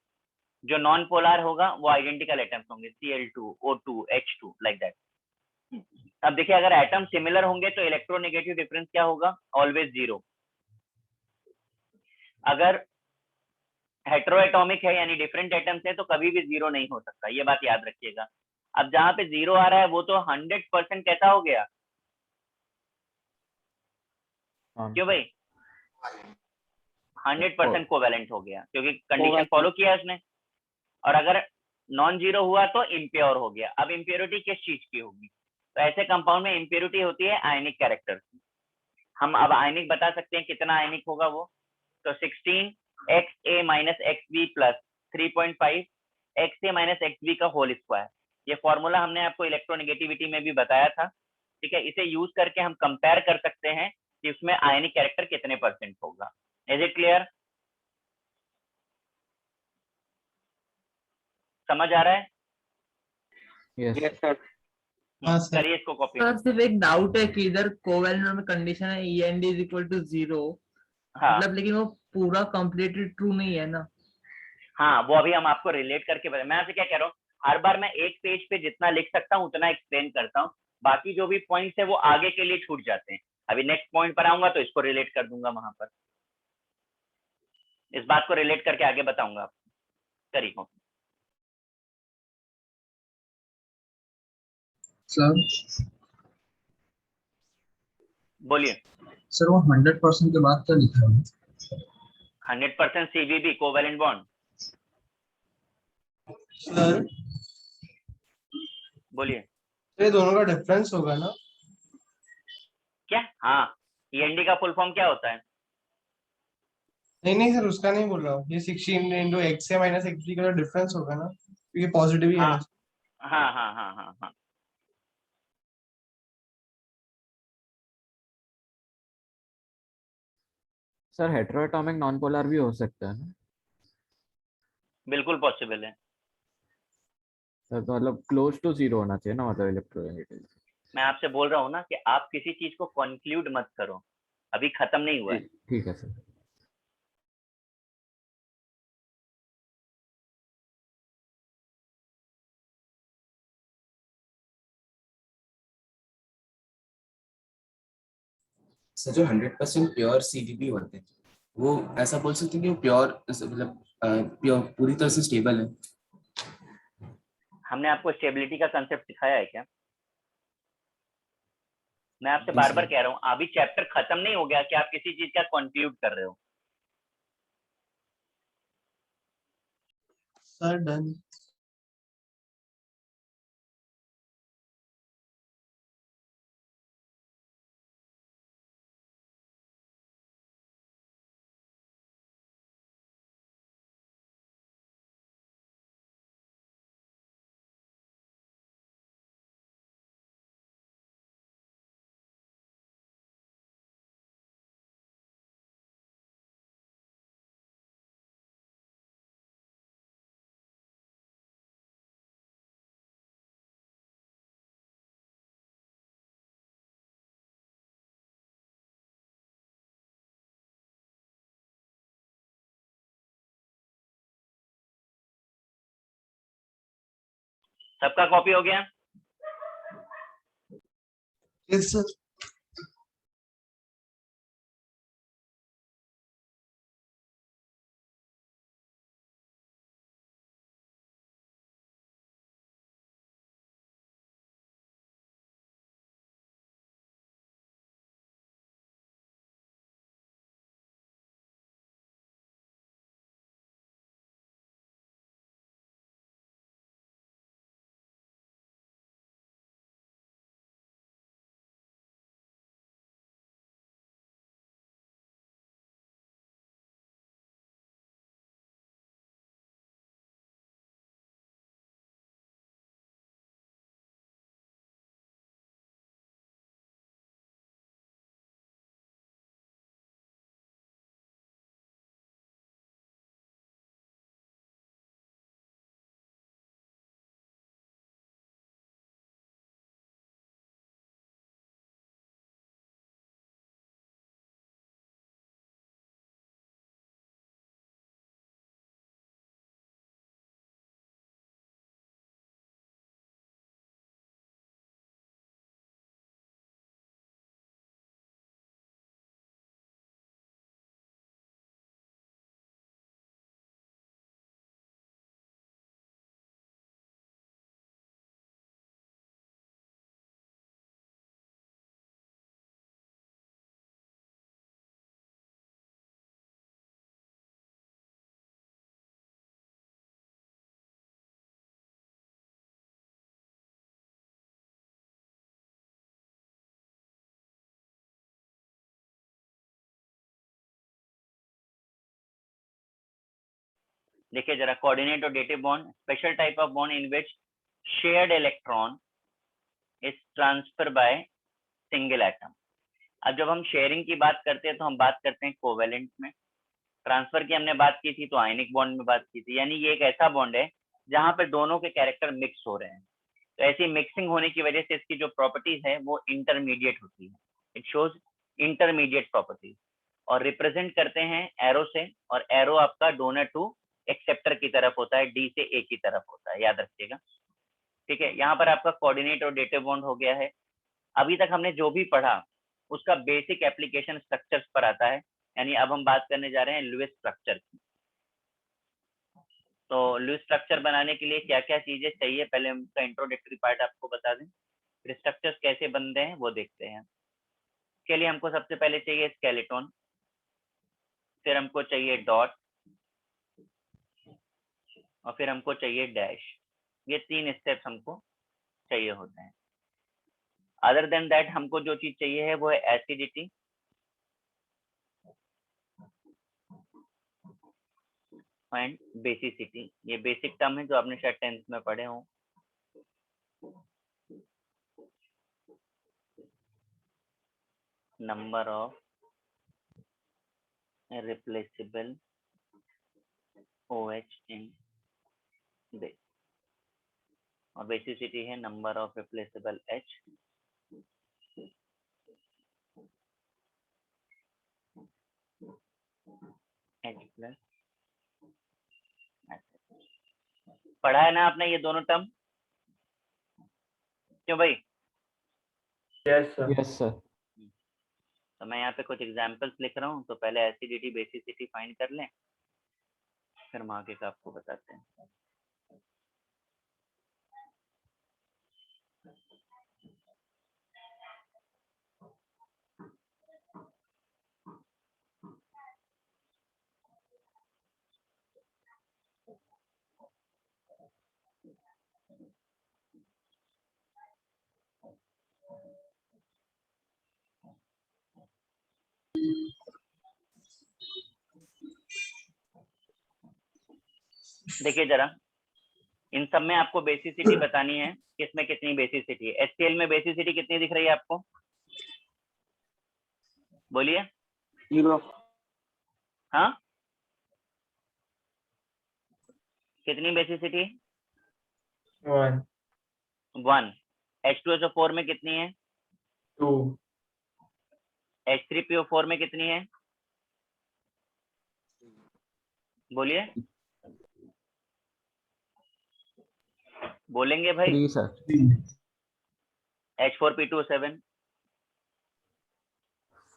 A: जो नॉन पोलार होगा वो आइडेंटिकल एटम्स होंगे, Cl2, O2, H2 like that. अब देखिए, अगर एटम सिमिलर होंगे तो इलेक्ट्रोनेगेटिव डिफरेंस क्या होगा? ऑलवेज 0। अगर हेटेरोएटॉमिक है यानी डिफरेंट एटम्स है तो कभी भी 0 नहीं हो सकता, ये बात याद रखिएगा। अब जहां पे 0 आ रहा है वो तो 100% कैसा हो गया? क्यों भाई? 100% कोवेलेंट हो गया, क्योंकि कंडीशन फॉलो किया उसने। और अगर नॉन जीरो हुआ तो इम्प्योर हो गया। अब इम्प्योरिटी किस चीज की होगी? तो ऐसे कंपाउंड में इम्प्योरिटी होती है आयनिक कैरेक्टर की। हम अब आयनिक बता सकते हैं कितना आयनिक होगा वो। तो 16 XA minus XB plus 3.5 XA minus XB का होल स्क्वायर। ये फॉर्मूला हमने आपको इलेक्ट्रोनेगेटिविटी में भी बताया था, ठीक है। इसे यूज करके हम कंपेयर कर सकते हैं कि उसमें आयनिक कैरेक्टर कितने % होगा। Is it clear? समझ आ रहा है?
C: Yes
H: yes sir.
E: हाँ सर।
A: करिए इसको कॉपी।
D: सर सिर्फ एक डाउट है कि इधर कोवेलेंट में कंडीशन है END इज इक्वल टू 0,
A: हाँ
D: मतलब लेकिन वो पूरा कंप्लीटली ट्रू नहीं है ना।
A: हाँ, वो अभी हम आपको रिलेट करके बता। मैं आपसे क्या कह रहा हूँ, हर बार मैं एक पेज पे जितना लिख सकता हूँ उतना एक्सप्लेन करता हूँ, बाकी जो भी पॉइंट्स है वो आगे के लिए छूट जाते हैं। अभी नेक्स्ट पॉइंट पर आऊंगा तो इसको रिलेट कर दूंगा, वहां पर इस बात को रिलेट करके आगे बताऊंगा आपको। करिए
F: सर
A: बोलिए।
F: सर वो 100% के बाद क्या लिखा है?
A: 100% CVB कोवेलेंट बॉन्ड।
E: सर
A: बोलिए
E: ये दोनों का डिफरेंस होगा ना?
A: क्या? हाँ, END का फुल फॉर्म क्या होता है?
E: नहीं नहीं सर, उसका नहीं बोल रहा हूँ। ये 16 इंटू एक्स ए माइनस एक्स बी का डिफरेंस होगा ना, क्योंकि पॉजिटिव ही है
A: हाँ
E: ना।
A: हाँ हाँ हाँ हाँ हाँ।
C: सर हेटेरोएटॉमिक नॉन पोलर भी हो सकता है ना?
A: बिल्कुल पॉसिबल है।
C: सर तो मतलब क्लोज टू 0 होना चाहिए ना, मतलब इलेक्ट्रोनेगेटिव।
A: मैं आपसे बोल रहा हूँ ना कि आप किसी चीज को कंक्लूड मत करो, अभी खत्म नहीं हुआ है।
C: ठीक है सर।
F: सर जो 100% प्योर CVB होते हैं, वो ऐसा बोल सकते हैं कि वो प्योर मतलब प्योर पूरी तरह से स्टेबल है?
A: हमने आपको स्टेबिलिटी का कंसेप्ट सिखाया है क्या? मैं आपसे
F: नहीं
A: बार बार
F: सर।
A: कह रहा हूँ, अभी चैप्टर खत्म नहीं हो गया कि आप किसी चीज का कंक्लूड कर रहे हो।
E: Sir done.
A: सबका कॉपी हो गया?
E: Yes sir.
A: देखिए जरा, कोऑर्डिनेट और dative bond, special type of bond in which shared electron is transfer by single atom. अब जब हम शेयरिंग की बात करते हैं तो हम बात करते हैं कोवेलेंट में, ट्रांसफर की हमने बात की थी तो आयनिक बॉन्ड में बात की थी, यानी ये एक ऐसा बॉन्ड है जहां पर दोनों के कैरेक्टर मिक्स हो रहे हैं। तो ऐसी मिक्सिंग होने की वजह से इसकी जो प्रॉपर्टीज है वो इंटरमीडिएट होती है, इट शोज इंटरमीडिएट प्रॉपर्टीज, और रिप्रेजेंट करते हैं एरो से, और एरो आपका डोनर टू एक्सेप्टर की तरफ होता है, डी से ए की तरफ होता है, याद रखिएगा। ठीक है, यहाँ पर आपका कोऑर्डिनेट और डेटिव बॉन्ड हो गया है। अभी तक हमने जो भी पढ़ा उसका बेसिक एप्लीकेशन स्ट्रक्चर्स पर आता है, यानी अब हम बात करने जा रहे हैं लुईस स्ट्रक्चर की। तो लुईस स्ट्रक्चर बनाने के लिए क्या क्या चीजें चाहिए, पहले हम उसका इंट्रोडक्टरी पार्ट आपको बता दें, फिर स्ट्रक्चर्स कैसे बनते हैं वो देखते हैं। इसके लिए हमको सबसे पहले चाहिए स्केलेटन, फिर हमको चाहिए डॉट, और फिर हमको चाहिए डैश। ये 3 स्टेप्स हमको चाहिए होते हैं। अदर देन दैट हमको जो चीज चाहिए है वो है एसिडिटी, एंड बेसिसिटी। ये बेसिक टर्म है जो आपने शायद 10th में पढ़े हो। Number of replaceable OH in base, और बेसिसिटी है number of replaceable H plus. पढ़ा है ना आपने ये दोनों टर्म, क्यों भाई?
D: Yes sir.
C: Yes sir.
A: तो मैं यहाँ पे कुछ एग्जांपल्स लिख रहा हूँ, तो पहले एसिडिटी बेसिसिटी फाइंड कर लें, फिर हम आगे का आपको बताते हैं। देखिए जरा, इन सब में आपको बेसिसिटी बतानी है, किसमें कितनी बेसिसिटी है। HCl में बेसिसिटी कितनी दिख रही है आपको, बोलिए।
H: 0
A: हाँ, कितनी बेसिसिटी?
D: 1
A: 1। H2SO4 में कितनी है?
D: 2
A: H3PO4 में कितनी है, बोलिए, बोलेंगे भाई?
C: 3 sir.
A: H4P27,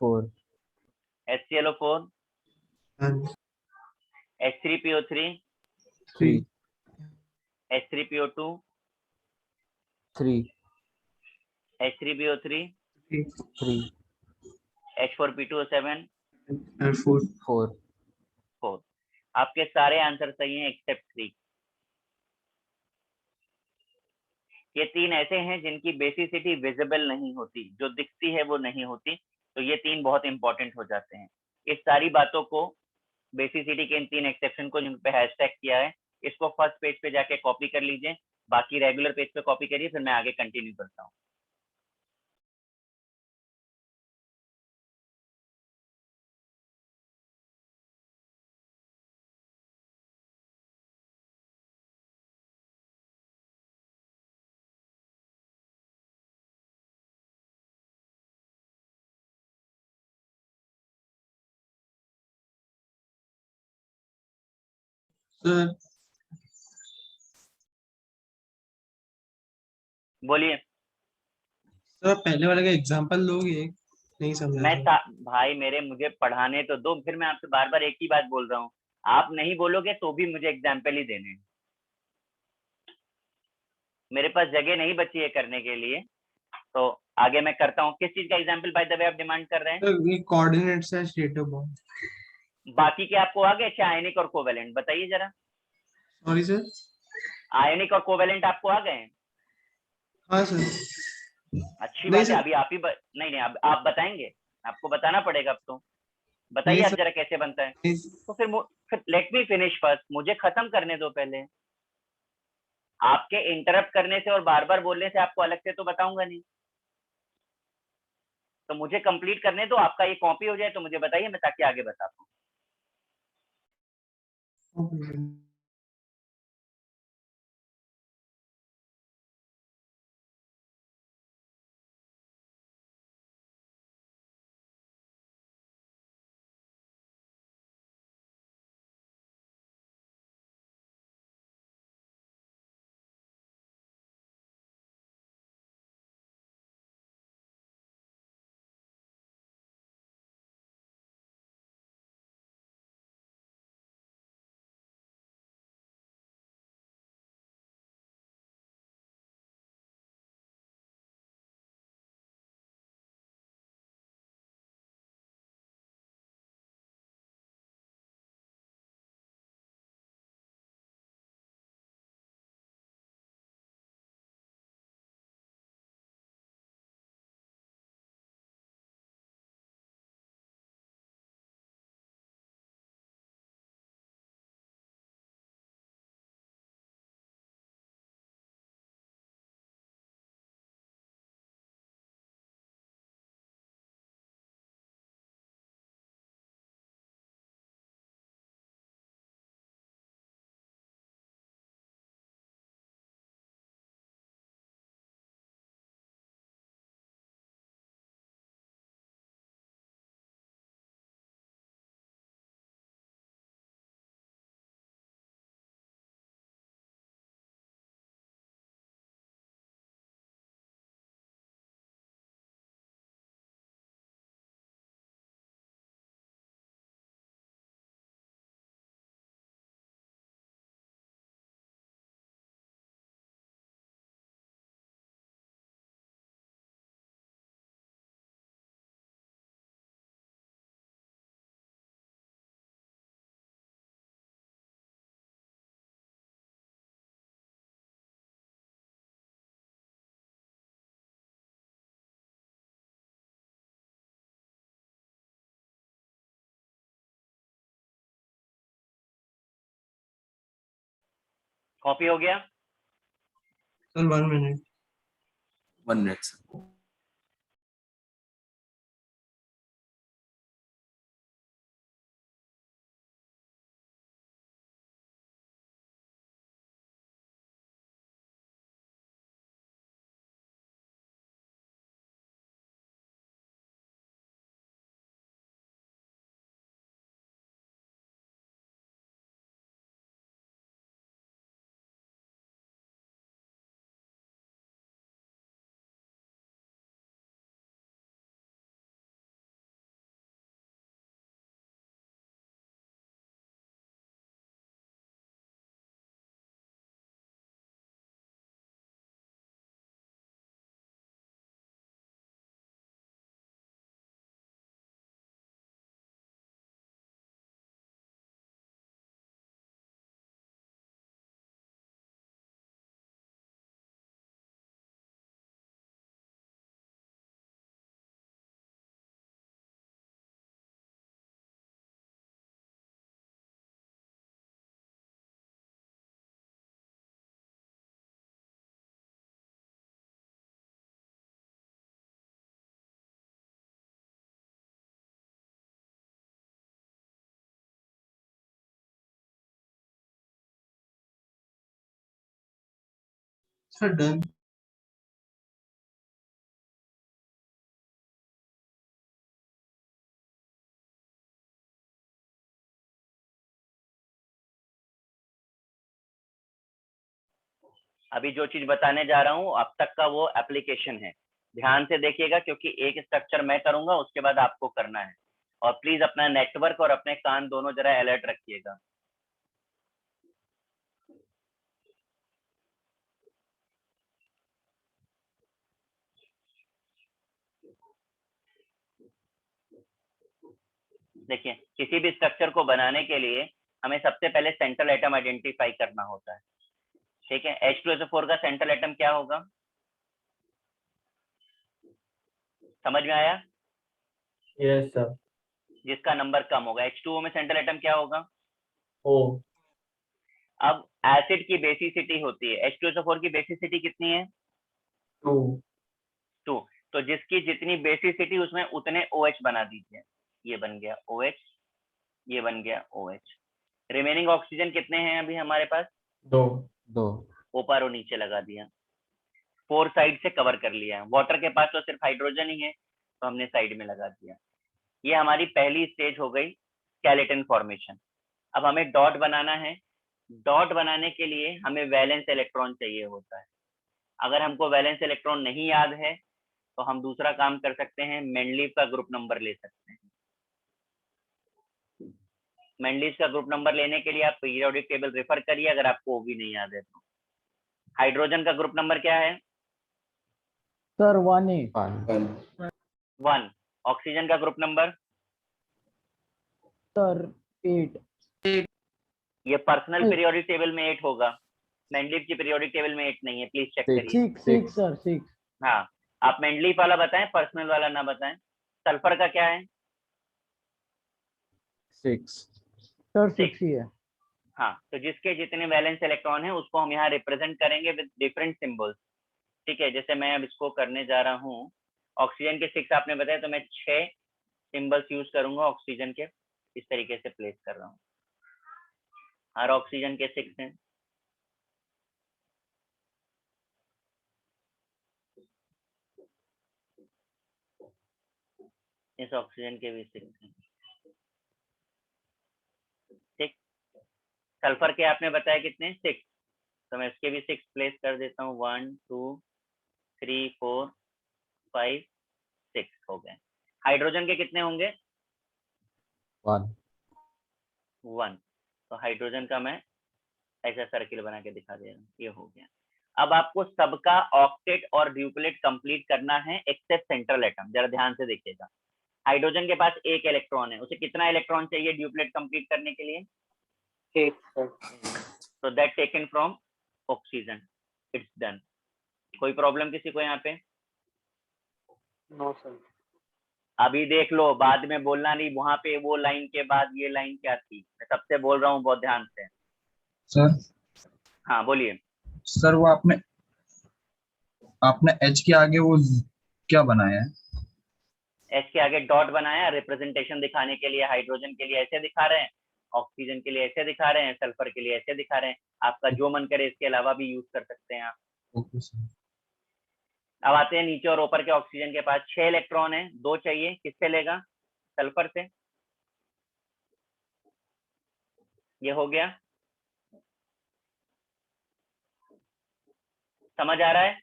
C: 4,
A: HClO4,
E: and
A: H3PO3,
C: 3,
A: H3PO2,
C: 3,
A: H3PO3,
C: 3,
A: H4P27,
E: and 4.
C: 4।
A: 4। आपके सारे आंसर सही हैं एक्सेप्ट 3। ये 3 ऐसे हैं जिनकी बेसिसिटी विजिबल नहीं होती, जो दिखती है वो नहीं होती, तो ये 3 बहुत इंपॉर्टेंट हो जाते हैं। इस सारी बातों को, बेसिसिटी के इन 3 एक्सेप्शन को जिन पे हैशटैग किया है, इसको फर्स्ट पेज पे जाके कॉपी कर लीजिए, बाकी रेगुलर पेज पे कॉपी करिए, फिर मैं आगे कंटिन्यू करता हूँ।
E: सर
A: बोलिए।
E: सर आप पहले वाले का एग्जांपल लोगे, नहीं समझा
A: मैं
E: सर।
A: भाई मेरे, मुझे पढ़ाने तो दो, फिर मैं आपसे बार बार एक ही बात बोल रहा हूँ, आप नहीं बोलोगे तो भी मुझे एग्जाम्पल ही देने हैं, मेरे पास जगह नहीं बची है करने के लिए, तो आगे मैं करता हूँ। किस चीज का एग्जाम्पल बाय द वे आप डिमांड कर रहे हैं?
E: सर ये कोऑर्डिनेट से डेटिव बॉन्ड।
A: बाकी के आपको आ गए? अच्छा, आयनिक और कोवेलेंट बताइए जरा।
E: Sorry sir.
A: आयनिक और कोवेलेंट आपको आ गए?
E: हाँ सर।
A: अच्छी
E: नहीं
A: बात है।
E: सर।
A: अभी आप ही नहीं, अब आप बताएंगे, आपको बताना पड़ेगा अब तो। बताइए
E: नहीं
A: आप
E: सर,
A: जरा कैसे बनता है।
E: नहीं,
A: तो फिर लेट मी फिनिश फर्स्ट, मुझे खत्म करने दो पहले। आपके इंटरप्ट करने से और बार बार बोलने से आपको अलग से तो बताऊंगा नहीं, तो मुझे कंप्लीट करने दो। आपका ये कॉपी हो जाए तो मुझे बताइए, मैं ताकि आगे बता पाऊँ। कॉपी हो गया।
E: Sir 1 minute.
F: 1 minute sir.
E: Sir done.
A: अभी जो चीज बताने जा रहा हूँ अब तक का वो एप्लीकेशन है, ध्यान से देखिएगा क्योंकि एक स्ट्रक्चर मैं करूंगा उसके बाद आपको करना है। और प्लीज अपना नेटवर्क और अपने कान दोनों जरा अलर्ट रखिएगा। देखिए, किसी भी स्ट्रक्चर को बनाने के लिए हमें सबसे पहले सेंट्रल एटम आइडेंटिफाई करना होता है। ठीक है, H2SO4 का सेंट्रल एटम क्या होगा, समझ में आया?
D: Yes sir.
A: जिसका नंबर कम होगा। H2O में सेंट्रल एटम क्या होगा?
D: O।
A: अब एसिड की बेसिसिटी होती है, H2SO4 की बेसिसिटी कितनी है?
D: 2।
A: 2। तो जिसकी जितनी बेसिसिटी उसमें उतने OH बना दीजिए। ये बन गया OH, ये बन गया OH। रिमेनिंग ऑक्सीजन कितने हैं अभी हमारे पास?
D: 2।
C: 2।
A: ऊपर और नीचे लगा दिया, 4 साइड से कवर कर लिया। वाटर के पास तो सिर्फ हाइड्रोजन ही है, तो हमने साइड में लगा दिया। ये हमारी पहली स्टेज हो गई स्केलेटन फॉर्मेशन। अब हमें डॉट बनाना है। डॉट बनाने के लिए हमें वैलेंस इलेक्ट्रॉन चाहिए होता है। अगर हमको वैलेंस इलेक्ट्रॉन नहीं याद है तो हम दूसरा काम कर सकते हैं, मेंडलीव का ग्रुप नंबर ले सकते हैं। मेंडलीव का ग्रुप नंबर लेने के लिए आप पीरियोडिक टेबल रेफर करिए, अगर आपको वो भी नहीं याद है तो। हाइड्रोजन का ग्रुप नंबर क्या है?
G: Sir 1A।
C: 1।
A: 1। ऑक्सीजन का ग्रुप नंबर?
G: सर 8।
A: ये पर्सनल पीरियोडिक टेबल में 8 होगा, मेंडलीव की पीरियोडिक टेबल में 8 नहीं है, प्लीज चेक करिए।
G: 6 सर 6।
A: हाँ, आप मेंडलीव वाला बताएं, पर्सनल वाला ना बताएं। सल्फर का क्या है?
C: 6।
G: सर 6 ही है।
A: हाँ, तो जिसके जितने वैलेंस इलेक्ट्रॉन है उसको हम यहाँ रिप्रेजेंट करेंगे विद डिफरेंट सिंबल्स। ठीक है, जैसे मैं अब इसको करने जा रहा हूँ। ऑक्सीजन के 6 आपने बताया, तो मैं 6 सिंबल्स यूज करूंगा ऑक्सीजन के। इस तरीके से प्लेस कर रहा हूँ। हर ऑक्सीजन के 6 हैं। इस ऑक्सीजन के भी 6 हैं। ठीक, सल्फर के आपने बताया कितने? 6। तो मैं इसके भी 6 प्लेस कर देता हूँ। 1 2 3 4 5 6 हो गए। हाइड्रोजन के कितने होंगे?
C: 1।
A: 1। तो हाइड्रोजन का मैं ऐसा सर्किल बना के दिखा दे रहा हूँ, ये हो गया। अब आपको सबका ऑक्टेट और ड्यूप्लेट कंप्लीट करना है एक्सेप्ट सेंट्रल एटम। जरा ध्यान से देखिएगा, हाइड्रोजन के पास 1 इलेक्ट्रॉन है, उसे कितना इलेक्ट्रॉन चाहिए ड्यूप्लेट कंप्लीट करने के लिए?
H: 8 सर।
A: तो that taken from oxygen. It's done. कोई प्रॉब्लम किसी को यहाँ पे?
H: No sir.
A: अभी देख लो, बाद में बोलना नहीं, वहां पे वो लाइन के बाद ये लाइन क्या थी। मैं सबसे बोल रहा हूँ बहुत ध्यान से।
I: सर
A: हाँ बोलिए।
I: सर वो आपने आपने एच के आगे वो क्या बनाया है?
A: एच के आगे डॉट बनाया, रिप्रेजेंटेशन दिखाने के लिए। हाइड्रोजन के लिए ऐसे दिखा रहे हैं, ऑक्सीजन के लिए ऐसे दिखा रहे हैं, सल्फर के लिए ऐसे दिखा रहे हैं। आपका जो मन करे इसके अलावा भी यूज कर सकते हैं आप।
I: Okay sir.
A: अब आते हैं नीचे और ऊपर के। ऑक्सीजन के पास 6 इलेक्ट्रॉन है, 2 चाहिए, किससे लेगा? सल्फर से। ये हो गया, समझ आ रहा है?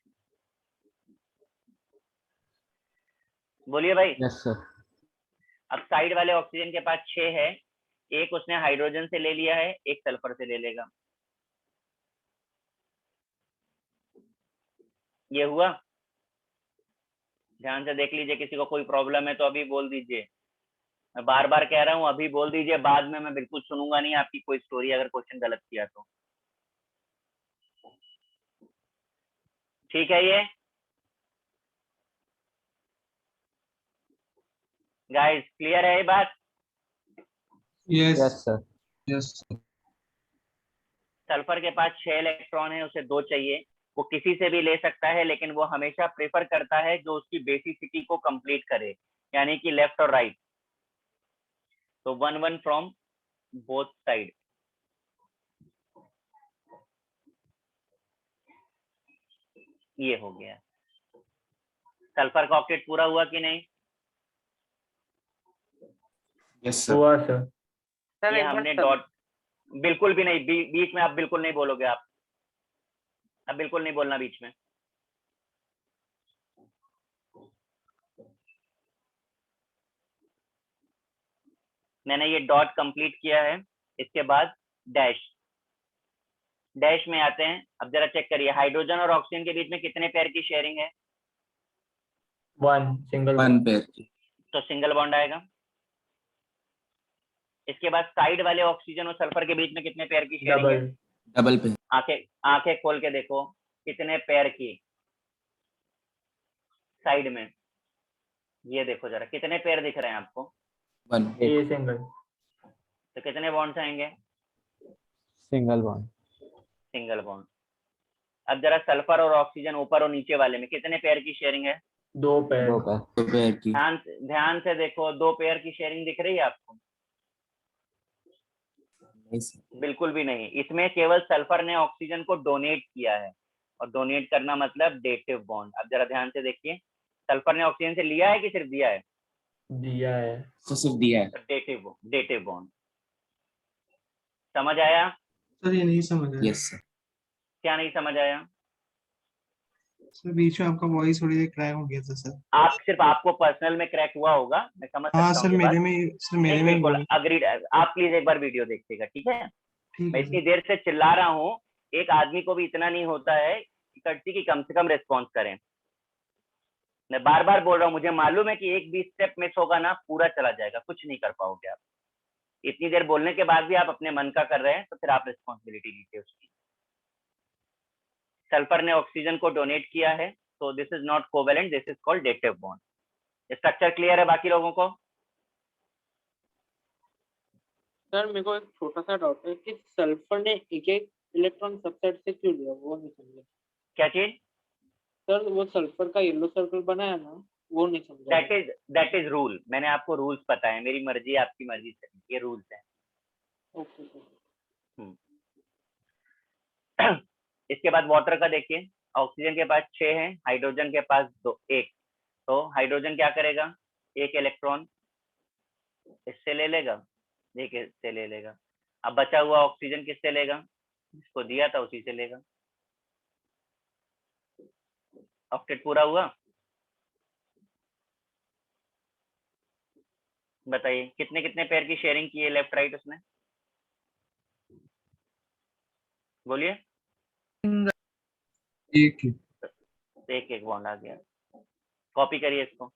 A: बोलिए भाई।
C: Yes sir.
A: अब साइड वाले ऑक्सीजन के पास 6 है, एक उसने हाइड्रोजन से ले लिया है, एक सल्फर से ले लेगा। ये हुआ? ध्यान से देख लीजिए, किसी को कोई प्रॉब्लम है तो अभी बोल दीजिए। मैं बार बार कह रहा हूँ, अभी बोल दीजिए, बाद में मैं बिल्कुल सुनूंगा नहीं आपकी कोई स्टोरी अगर क्वेश्चन गलत किया तो। ठीक है ये गाइस, क्लियर है ये बात?
C: Yes
E: yes
C: sir.
I: Yes
A: sulphur के पास 6 इलेक्ट्रॉन है, उसे 2 चाहिए। वो किसी से भी ले सकता है, लेकिन वो हमेशा प्रेफर करता है जो उसकी बेसिसिटी को कंप्लीट करे, यानी कि लेफ्ट और राइट। तो 1 1 फ्रॉम बोथ साइड। ये हो गया। सल्फर का ऑक्टेट पूरा हुआ कि नहीं?
F: Yes sir.
D: हुआ सर।
H: सर
A: ये
H: एक बार
A: हमने डॉट, बिल्कुल भी नहीं, बीच में आप बिल्कुल नहीं बोलोगे। आप अब बिल्कुल नहीं बोलना बीच में। मैंने ये डॉट कंप्लीट किया है, इसके बाद डैश। डैश में आते हैं। अब जरा चेक करिए, हाइड्रोजन और ऑक्सीजन के बीच में कितने पेयर की शेयरिंग है?
D: 1 सिंगल।
F: 1 पेयर।
A: तो सिंगल बॉन्ड आएगा। इसके बाद साइड वाले ऑक्सीजन और सल्फर के बीच में कितने पेयर की शेयरिंग है?
D: डबल।
F: Double pair.
A: आंखें आंखें खोल के देखो, कितने पेयर की साइड में? ये देखो जरा, कितने पेयर दिख रहे हैं आपको?
F: वन।
D: A single.
A: तो कितने बॉन्ड्स आएंगे?
C: Single bond.
A: Single bond. अब जरा सल्फर और ऑक्सीजन ऊपर और नीचे वाले में कितने पेयर की शेयरिंग है?
D: 2 पेयर।
C: 2 का।
F: तो पेयर की।
A: ध्यान से देखो, 2 पेयर की शेयरिंग दिख रही है आपको?
F: नहीं सर।
A: बिल्कुल भी नहीं। इसमें केवल सल्फर ने ऑक्सीजन को डोनेट किया है, और डोनेट करना मतलब डेटिव बॉन्ड। अब जरा ध्यान से देखिए, सल्फर ने ऑक्सीजन से लिया है कि सिर्फ दिया है?
D: दिया है।
F: तो सिर्फ दिया है।
A: Dative bond. समझ आया?
E: सर ये नहीं समझ आया
F: यस सर।
A: क्या नहीं समझ आया?
E: सर, बीच में आपका वॉइस थोड़ी देर क्रैक हो गया था सर।
A: आपको पर्सनल में क्रैक हुआ होगा, मैं समझ
E: हाँ
A: सकता हूँ
E: सर,
A: ये बात।
E: सर मेरे
A: नहीं,
E: में
A: बिल्कुल
E: हुआ।
A: अग्रीड। आप प्लीज एक बार वीडियो देखिएगा, ठीक है?
E: ठीक
A: मैं
E: है
A: इतनी
E: सर।
A: देर से चिल्ला रहा हूँ, एक आदमी को भी इतना नहीं होता है कि कट्टी की कम से कम रिस्पॉन्स करें। मैं बार बार बोल रहा हूँ, मुझे मालूम है कि एक भी स्टेप मिस होगा ना, पूरा चला जाएगा, कुछ नहीं कर पाओगे आप। इतनी देर बोलने के बाद भी आप अपने मन का कर रहे हैं, तो फिर आप रिस्पॉन्सिबिलिटी लीजिए उसकी। सल्फर ने ऑक्सीजन को डोनेट किया है, तो this is not covalent, this is called dative bond. Structure clear है बाकी लोगों को?
H: सर मेरे को एक छोटा सा डाउट है कि सल्फर ने एक एक इलेक्ट्रॉन सबसेट से क्यों लिया, वो नहीं समझा।
A: क्या चीज?
H: सर वो सल्फर का येलो सर्कल बनाया ना, वो नहीं समझा।
A: That is rule. मैंने आपको रूल्स बताए, मेरी मर्जी आपकी मर्जी से, ये रूल्स हैं।
H: Okay sir.
A: इसके बाद वाटर का देखिए। ऑक्सीजन के पास 6 है, हाइड्रोजन के पास 1। तो हाइड्रोजन क्या करेगा? एक इलेक्ट्रॉन इससे ले लेगा, एक इससे ले लेगा। अब बचा हुआ ऑक्सीजन किससे लेगा? जिसको दिया था उसी से लेगा। ऑक्टेट पूरा हुआ? बताइए कितने कितने पेयर की शेयरिंग की है लेफ्ट राइट उसने? बोलिए।
I: एक ही।
A: एक एक बॉन्ड आ गया। कॉपी करिए इसको।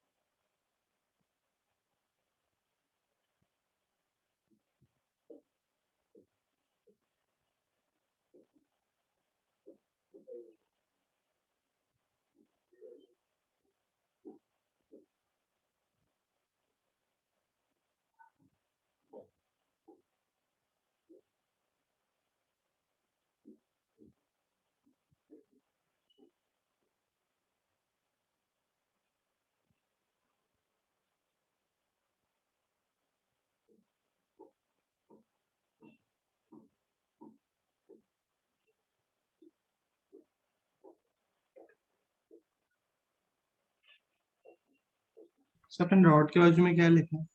E: सर अपन रॉड के बाजू में क्या लिखा है?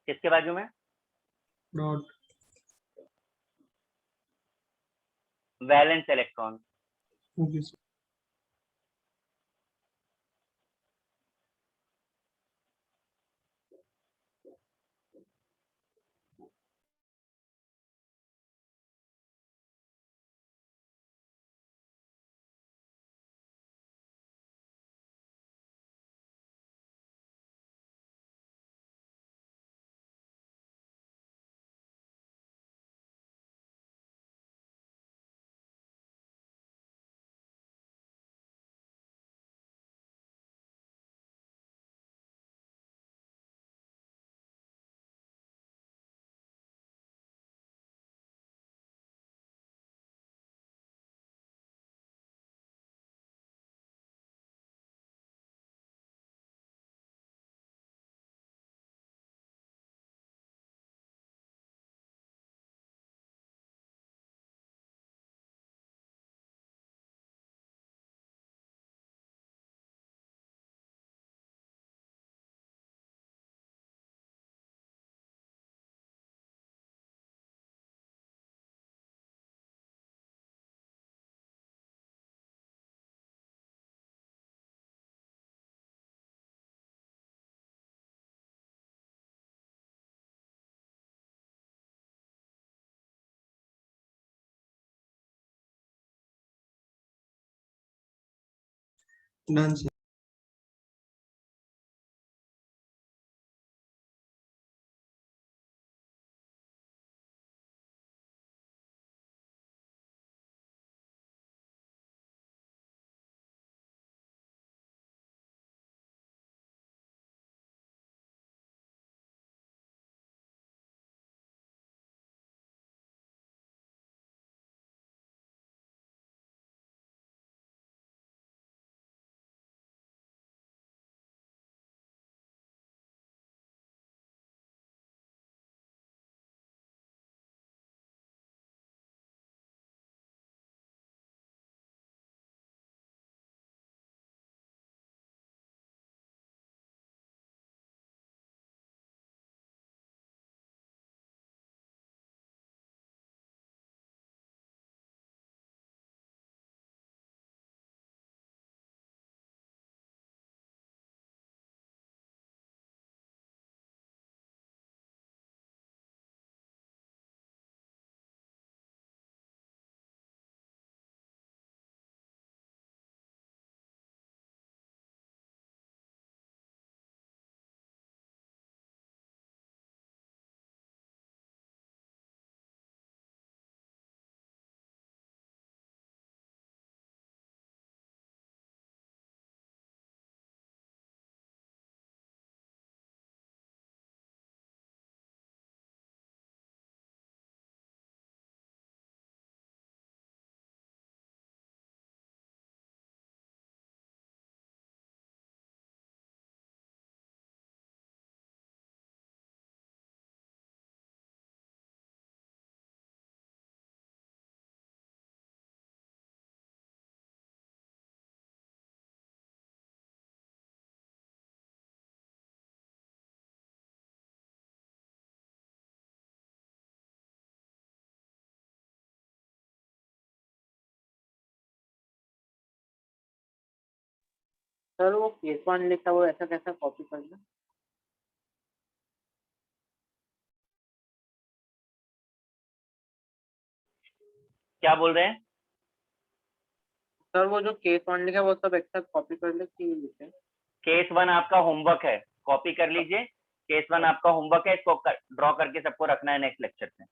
A: किसके बाजू में?
E: Rod.
A: Valence electron.
E: Okay sir. Done sir.
H: Sir वो केस वन लिखा वो ऐसा कैसा कॉपी करना?
A: क्या बोल रहे हैं?
H: सर वो जो केस वन लिखा है वो सब एक साथ कॉपी कर ले कि लिखे?
A: केस वन आपका होमवर्क है, कॉपी कर लीजिए। केस वन आपका होमवर्क है, इसको ड्रॉ करके सबको रखना है नेक्स्ट लेक्चर में।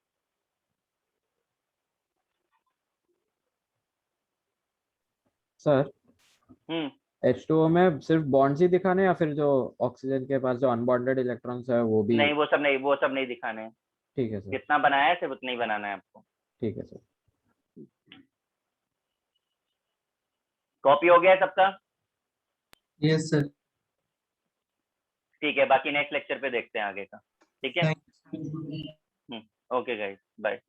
C: सर
A: हम्म,
C: H2O में सिर्फ बॉन्ड्स ही दिखाने हैं या फिर जो ऑक्सीजन के पास जो अनबॉन्डेड इलेक्ट्रॉन्स है वो भी?
A: नहीं वो सब नहीं दिखाने हैं।
C: ठीक है सर,
A: जितना बनाया है सिर्फ उतना ही बनाना है आपको।
C: ठीक है सर।
A: कॉपी हो गया है सबका?
D: Yes sir.
A: ठीक है, बाकी नेक्स्ट लेक्चर पे देखते हैं आगे का। ठीक है,
D: thank you.
A: Okay guys, bye.